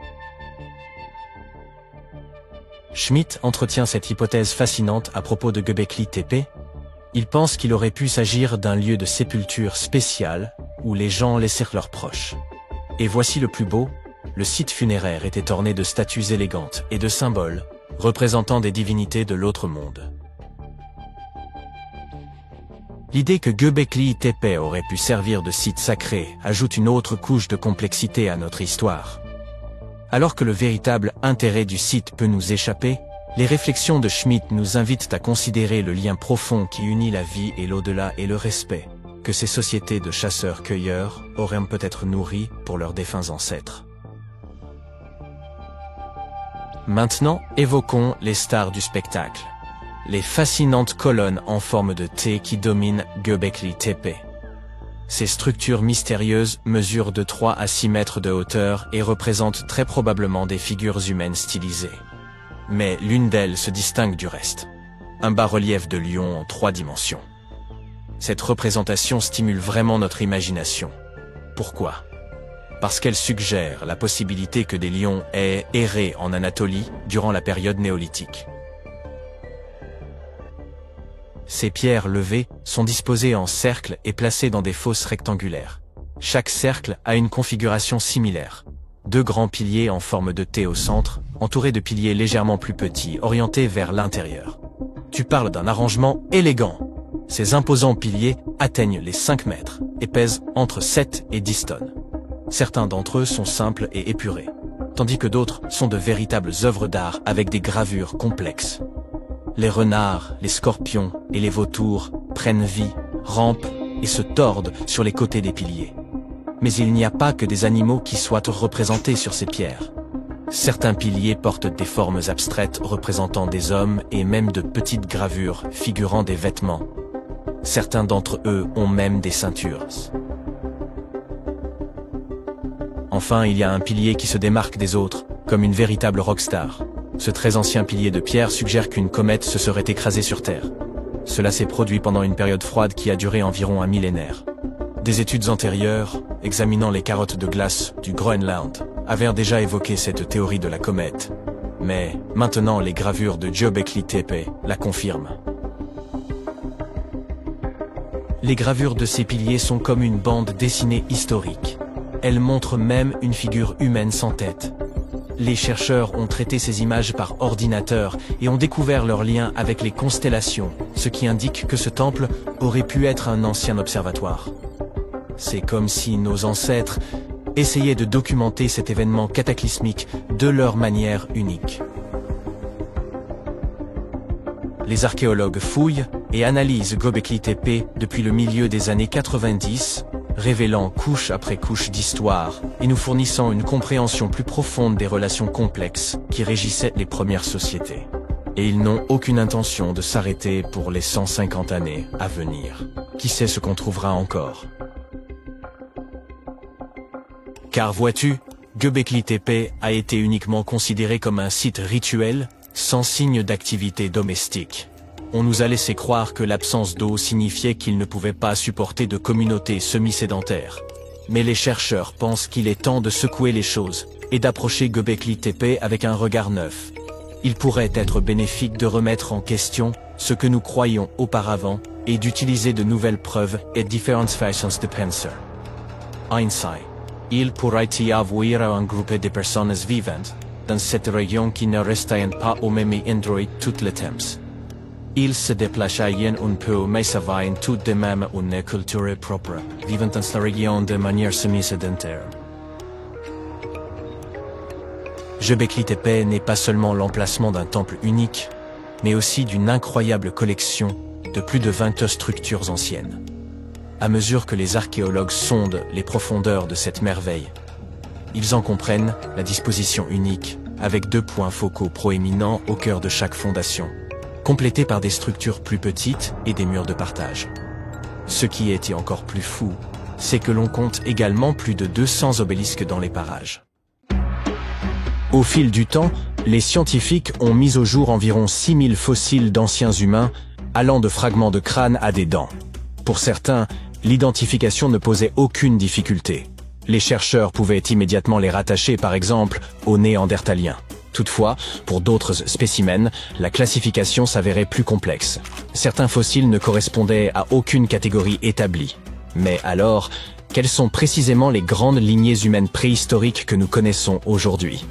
Schmitt entretient cette hypothèse fascinante à propos de Göbekli Tepe. Il pense qu'il aurait pu s'agir d'un lieu de sépulture spécial où les gens laissèrent leurs proches. Et voici le plus beau. Le site funéraire était orné de statues élégantes et de symboles représentant des divinités de l'autre monde. L'idée que Göbekli Tepe aurait pu servir de site sacré ajoute une autre couche de complexité à notre histoire. Alors que le véritable intérêt du site peut nous échapper, les réflexions de Schmitt nous invitent à considérer le lien profond qui unit la vie et l'au-delà et le respect que ces sociétés de chasseurs-cueilleurs auraient peut-être nourri pour leurs défunts ancêtres. Maintenant, évoquons les stars du spectacle. Les fascinantes colonnes en forme de T qui dominent Göbekli Tepe. Ces structures mystérieuses mesurent de 3 à 6 mètres de hauteur et représentent très probablement des figures humaines stylisées. Mais l'une d'elles se distingue du reste. Un bas-relief de lion en 3 dimensions. Cette représentation stimule vraiment notre imagination. Pourquoi ? Parce qu'elle suggère la possibilité que des lions aient erré en Anatolie durant la période néolithique. Ces pierres levées sont disposées en cercle et placées dans des fosses rectangulaires. Chaque cercle a une configuration similaire. 2 grands piliers en forme de T au centre, entourés de piliers légèrement plus petits, orientés vers l'intérieur. Tu parles d'un arrangement élégant. Ces imposants piliers atteignent les 5 mètres et pèsent entre 7 et 10 tonnes. Certains d'entre eux sont simples et épurés, tandis que d'autres sont de véritables œuvres d'art avec des gravures complexes. Les renards, les scorpions et les vautours prennent vie, rampent et se tordent sur les côtés des piliers. Mais il n'y a pas que des animaux qui soient représentés sur ces pierres. Certains piliers portent des formes abstraites représentant des hommes et même de petites gravures figurant des vêtements. Certains d'entre eux ont même des ceintures. Enfin, il y a un pilier qui se démarque des autres, comme une véritable rockstar. Ce très ancien pilier de pierre suggère qu'une comète se serait écrasée sur Terre. Cela s'est produit pendant une période froide qui a duré environ un millénaire. Des études antérieures, examinant les carottes de glace du Groenland, avaient déjà évoqué cette théorie de la comète. Mais maintenant, les gravures de Göbekli Tepe la confirment. Les gravures de ces piliers sont comme une bande dessinée historique. Elles montrent même une figure humaine sans tête. Les chercheurs ont traité ces images par ordinateur et ont découvert leur lien avec les constellations, ce qui indique que ce temple aurait pu être un ancien observatoire. C'est comme si nos ancêtres essayaient de documenter cet événement cataclysmique de leur manière unique. Les archéologues fouillent et analysent Göbekli Tepe depuis le milieu des années 90, révélant couche après couche d'histoire et nous fournissant une compréhension plus profonde des relations complexes qui régissaient les premières sociétés. Et ils n'ont aucune intention de s'arrêter pour les 150 années à venir. Qui sait ce qu'on trouvera encore? Car vois-tu, Göbekli Tepe a été uniquement considéré comme un site rituel, sans signe d'activité domestique. On nous a laissé croire que l'absence d'eau signifiait qu'il ne pouvait pas supporter de communautés semi-sédentaires. Mais les chercheurs pensent qu'il est temps de secouer les choses et d'approcher Göbekli Tepe avec un regard neuf. Il pourrait être bénéfique de remettre en question ce que nous croyions auparavant et d'utiliser de nouvelles preuves et différentes façons de penser. Einstein. Il pourrait y avoir un groupe de personnes vivantes dans cette région qui ne restaient pas au même endroit tout le temps. Ils se déplaçaient un peu mais avaient tout de même une culture propre, vivant dans la région de manière semi-sédentaire. Göbekli Tepe n'est pas seulement l'emplacement d'un temple unique, mais aussi d'une incroyable collection de plus de 20 structures anciennes. À mesure que les archéologues sondent les profondeurs de cette merveille, ils en comprennent la disposition unique, avec 2 points focaux proéminents au cœur de chaque fondation, complétés par des structures plus petites et des murs de partage. Ce qui était encore plus fou, c'est que l'on compte également plus de 200 obélisques dans les parages. Au fil du temps, les scientifiques ont mis au jour environ 6000 fossiles d'anciens humains, allant de fragments de crâne à des dents. Pour certains, l'identification ne posait aucune difficulté. Les chercheurs pouvaient immédiatement les rattacher par exemple aux Néandertaliens. Toutefois, pour d'autres spécimens, la classification s'avérait plus complexe. Certains fossiles ne correspondaient à aucune catégorie établie. Mais alors, quelles sont précisément les grandes lignées humaines préhistoriques que nous connaissons aujourd'hui?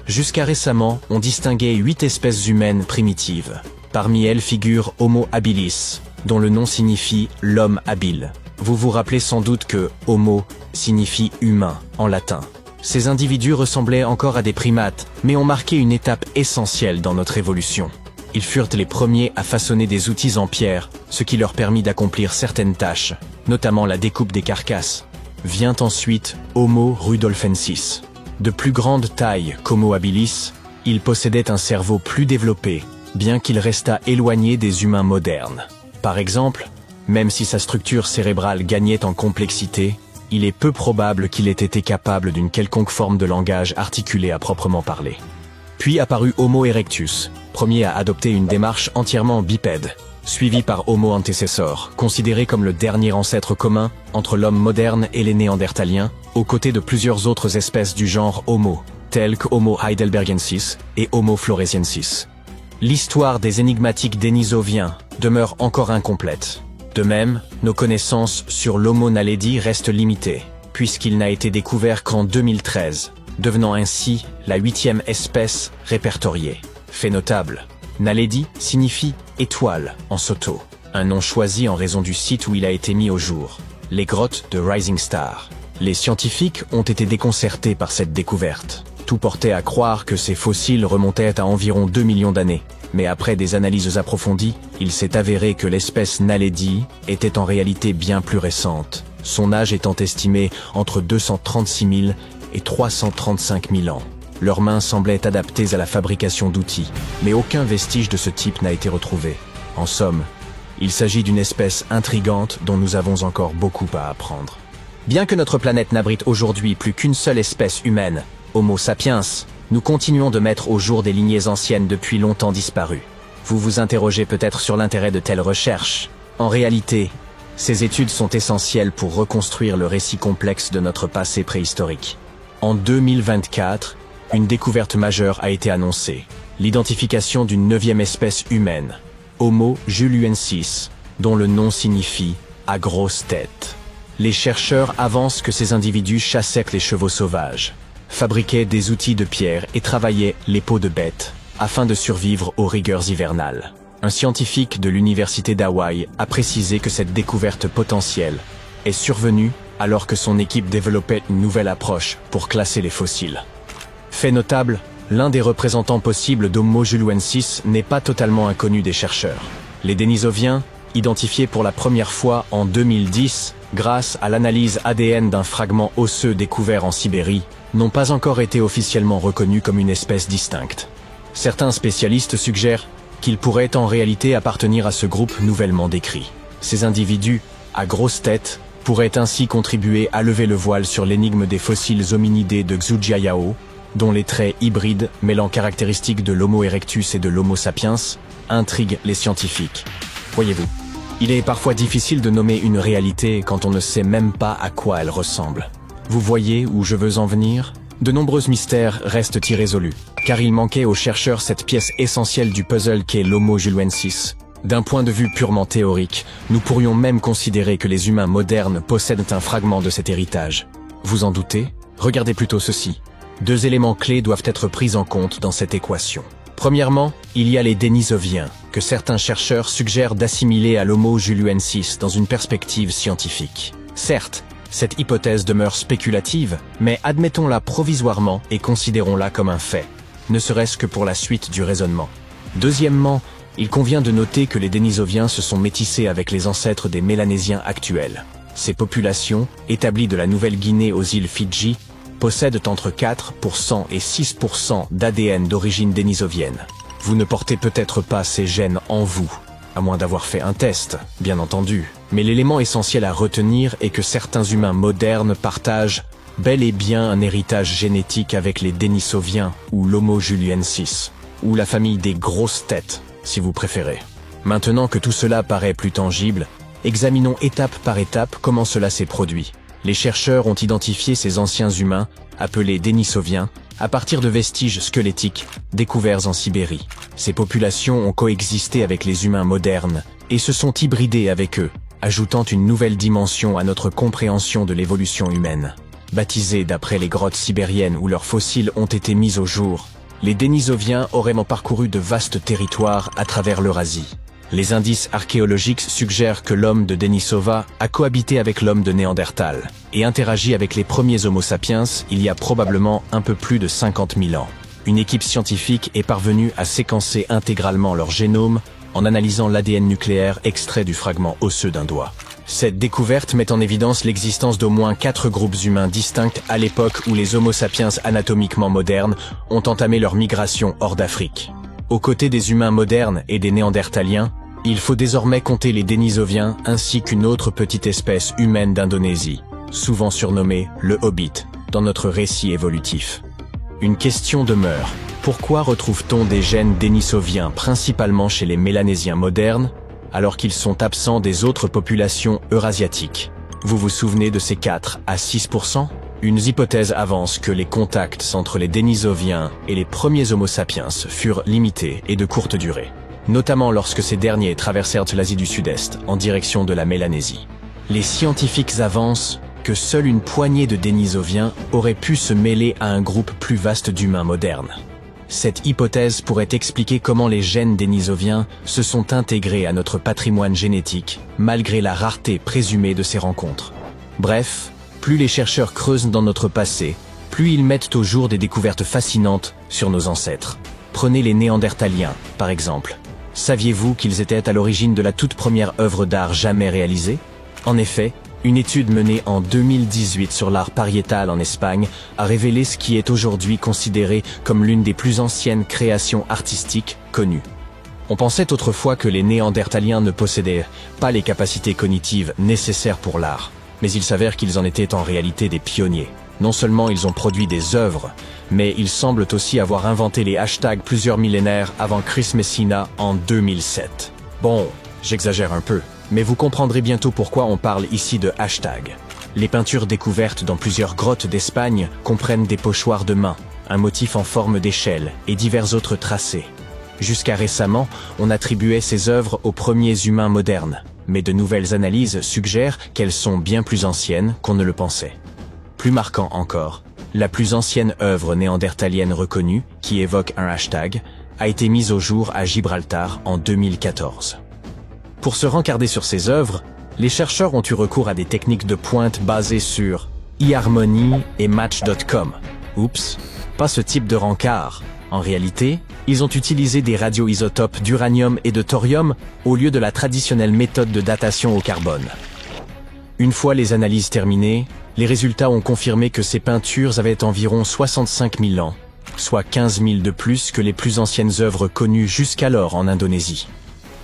Jusqu'à récemment, on distinguait 8 espèces humaines primitives. Parmi elles figure Homo habilis, dont le nom signifie « l'homme habile ». Vous vous rappelez sans doute que « homo » signifie « humain » en latin. Ces individus ressemblaient encore à des primates, mais ont marqué une étape essentielle dans notre évolution. Ils furent les premiers à façonner des outils en pierre, ce qui leur permit d'accomplir certaines tâches, notamment la découpe des carcasses. Vient ensuite Homo rudolfensis. De plus grande taille qu'Homo habilis, il possédait un cerveau plus développé, bien qu'il restât éloigné des humains modernes. Par exemple, même si sa structure cérébrale gagnait en complexité, il est peu probable qu'il ait été capable d'une quelconque forme de langage articulé à proprement parler. Puis apparut Homo erectus, premier à adopter une démarche entièrement bipède, suivi par Homo antecessor, considéré comme le dernier ancêtre commun entre l'homme moderne et les Néandertaliens, aux côtés de plusieurs autres espèces du genre Homo, telles que Homo heidelbergensis et Homo floresiensis. L'histoire des énigmatiques Denisoviens demeure encore incomplète. De même, nos connaissances sur l'Homo naledi restent limitées, puisqu'il n'a été découvert qu'en 2013, devenant ainsi la 8e espèce répertoriée. Fait notable, Naledi signifie « étoile » en Sotho, un nom choisi en raison du site où il a été mis au jour, les grottes de Rising Star. Les scientifiques ont été déconcertés par cette découverte. Tout portait à croire que ces fossiles remontaient à environ 2 millions d'années. Mais après des analyses approfondies, il s'est avéré que l'espèce Naledi était en réalité bien plus récente, son âge étant estimé entre 236 000 et 335 000 ans. Leurs mains semblaient adaptées à la fabrication d'outils, mais aucun vestige de ce type n'a été retrouvé. En somme, il s'agit d'une espèce intrigante dont nous avons encore beaucoup à apprendre. Bien que notre planète n'abrite aujourd'hui plus qu'une seule espèce humaine, Homo sapiens, nous continuons de mettre au jour des lignées anciennes depuis longtemps disparues. Vous vous interrogez peut-être sur l'intérêt de telles recherches. En réalité, ces études sont essentielles pour reconstruire le récit complexe de notre passé préhistorique. En 2024, une découverte majeure a été annoncée. L'identification d'une 9e espèce humaine, Homo juluensis, dont le nom signifie « à grosse tête ». Les chercheurs avancent que ces individus chassaient les chevaux sauvages, fabriquaient des outils de pierre et travaillaient les peaux de bêtes afin de survivre aux rigueurs hivernales. Un scientifique de l'université d'Hawaï a précisé que cette découverte potentielle est survenue alors que son équipe développait une nouvelle approche pour classer les fossiles. Fait notable, l'un des représentants possibles d'Homo juluensis n'est pas totalement inconnu des chercheurs. Les Denisoviens, identifiés pour la première fois en 2010 grâce à l'analyse ADN d'un fragment osseux découvert en Sibérie, n'ont pas encore été officiellement reconnus comme une espèce distincte. Certains spécialistes suggèrent qu'ils pourraient en réalité appartenir à ce groupe nouvellement décrit. Ces individus, à grosse tête, pourraient ainsi contribuer à lever le voile sur l'énigme des fossiles hominidés de Xujiayao, dont les traits hybrides mêlant caractéristiques de l'Homo erectus et de l'Homo sapiens intriguent les scientifiques. Voyez-vous, il est parfois difficile de nommer une réalité quand on ne sait même pas à quoi elle ressemble. Vous voyez où je veux en venir ? De nombreux mystères restent irrésolus, car il manquait aux chercheurs cette pièce essentielle du puzzle qu'est l'Homo julwensis. D'un point de vue purement théorique, nous pourrions même considérer que les humains modernes possèdent un fragment de cet héritage. Vous en doutez ? Regardez plutôt ceci. 2 éléments clés doivent être pris en compte dans cette équation. Premièrement, il y a les Denisoviens, que certains chercheurs suggèrent d'assimiler à l'Homo julwensis dans une perspective scientifique. Certes, cette hypothèse demeure spéculative, mais admettons-la provisoirement et considérons-la comme un fait, ne serait-ce que pour la suite du raisonnement. Deuxièmement, il convient de noter que les Denisoviens se sont métissés avec les ancêtres des Mélanésiens actuels. Ces populations, établies de la Nouvelle-Guinée aux îles Fidji, possèdent entre 4% et 6% d'ADN d'origine dénisovienne. Vous ne portez peut-être pas ces gènes en vous, à moins d'avoir fait un test, bien entendu. Mais l'élément essentiel à retenir est que certains humains modernes partagent bel et bien un héritage génétique avec les Denisoviens ou l'Homo julwensis, ou la famille des grosses têtes, si vous préférez. Maintenant que tout cela paraît plus tangible, examinons étape par étape comment cela s'est produit. Les chercheurs ont identifié ces anciens humains, appelés Denisoviens, à partir de vestiges squelettiques découverts en Sibérie. Ces populations ont coexisté avec les humains modernes et se sont hybridées avec eux, ajoutant une nouvelle dimension à notre compréhension de l'évolution humaine. Baptisés d'après les grottes sibériennes où leurs fossiles ont été mis au jour, les Denisoviens auraient parcouru de vastes territoires à travers l'Eurasie. Les indices archéologiques suggèrent que l'homme de Denisova a cohabité avec l'homme de Néandertal et interagi avec les premiers Homo sapiens il y a probablement un peu plus de 50 000 ans. Une équipe scientifique est parvenue à séquencer intégralement leur génome en analysant l'ADN nucléaire extrait du fragment osseux d'un doigt. Cette découverte met en évidence l'existence d'au moins 4 groupes humains distincts à l'époque où les Homo sapiens anatomiquement modernes ont entamé leur migration hors d'Afrique. Aux côtés des humains modernes et des Néandertaliens, il faut désormais compter les Denisoviens ainsi qu'une autre petite espèce humaine d'Indonésie, souvent surnommée le Hobbit, dans notre récit évolutif. Une question demeure. Pourquoi retrouve-t-on des gènes dénisoviens principalement chez les Mélanésiens modernes, alors qu'ils sont absents des autres populations eurasiatiques? Vous vous souvenez de ces 4 à 6%? Une hypothèse avance que les contacts entre les Denisoviens et les premiers Homo sapiens furent limités et de courte durée, notamment lorsque ces derniers traversèrent l'Asie du Sud-Est en direction de la Mélanésie. Les scientifiques avancent que seule une poignée de Denisoviens aurait pu se mêler à un groupe plus vaste d'humains modernes. Cette hypothèse pourrait expliquer comment les gènes dénisoviens se sont intégrés à notre patrimoine génétique, malgré la rareté présumée de ces rencontres. Bref, plus les chercheurs creusent dans notre passé, plus ils mettent au jour des découvertes fascinantes sur nos ancêtres. Prenez les Néandertaliens, par exemple. Saviez-vous qu'ils étaient à l'origine de la toute première œuvre d'art jamais réalisée? En effet, une étude menée en 2018 sur l'art pariétal en Espagne a révélé ce qui est aujourd'hui considéré comme l'une des plus anciennes créations artistiques connues. On pensait autrefois que les Néandertaliens ne possédaient pas les capacités cognitives nécessaires pour l'art, mais il s'avère qu'ils en étaient en réalité des pionniers. Non seulement ils ont produit des œuvres, mais ils semblent aussi avoir inventé les hashtags plusieurs millénaires avant Chris Messina en 2007. Bon, j'exagère un peu, mais vous comprendrez bientôt pourquoi on parle ici de hashtag. Les peintures découvertes dans plusieurs grottes d'Espagne comprennent des pochoirs de main, un motif en forme d'échelle et divers autres tracés. Jusqu'à récemment, on attribuait ces œuvres aux premiers humains modernes, mais de nouvelles analyses suggèrent qu'elles sont bien plus anciennes qu'on ne le pensait. Plus marquant encore, la plus ancienne œuvre néandertalienne reconnue, qui évoque un hashtag, a été mise au jour à Gibraltar en 2014. Pour se rencarder sur ces œuvres, les chercheurs ont eu recours à des techniques de pointe basées sur eHarmony et Match.com. Oups, pas ce type de rencard. En réalité, ils ont utilisé des radioisotopes d'uranium et de thorium au lieu de la traditionnelle méthode de datation au carbone. Une fois les analyses terminées, les résultats ont confirmé que ces peintures avaient environ 65 000 ans, soit 15 000 de plus que les plus anciennes œuvres connues jusqu'alors en Indonésie.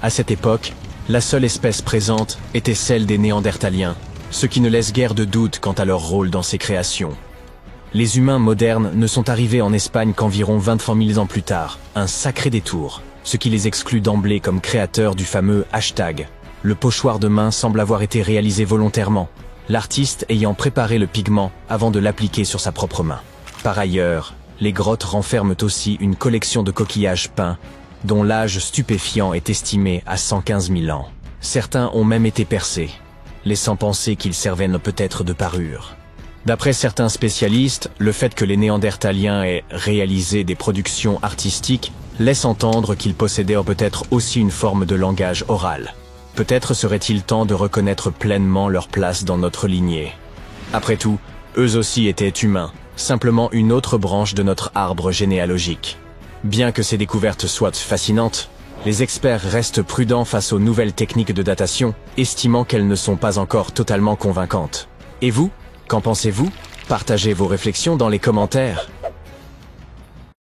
À cette époque, la seule espèce présente était celle des Néandertaliens, ce qui ne laisse guère de doute quant à leur rôle dans ces créations. Les humains modernes ne sont arrivés en Espagne qu'environ 23 000 ans plus tard, un sacré détour, ce qui les exclut d'emblée comme créateurs du fameux hashtag. Le pochoir de main semble avoir été réalisé volontairement, l'artiste ayant préparé le pigment avant de l'appliquer sur sa propre main. Par ailleurs, les grottes renferment aussi une collection de coquillages peints, dont l'âge stupéfiant est estimé à 115 000 ans. Certains ont même été percés, laissant penser qu'ils servaient peut-être de parure. D'après certains spécialistes, le fait que les Néandertaliens aient réalisé des productions artistiques laisse entendre qu'ils possédaient peut-être aussi une forme de langage oral. Peut-être serait-il temps de reconnaître pleinement leur place dans notre lignée. Après tout, eux aussi étaient humains, simplement une autre branche de notre arbre généalogique. Bien que ces découvertes soient fascinantes, les experts restent prudents face aux nouvelles techniques de datation, estimant qu'elles ne sont pas encore totalement convaincantes. Et vous ? Qu'en pensez-vous? Partagez vos réflexions dans les commentaires.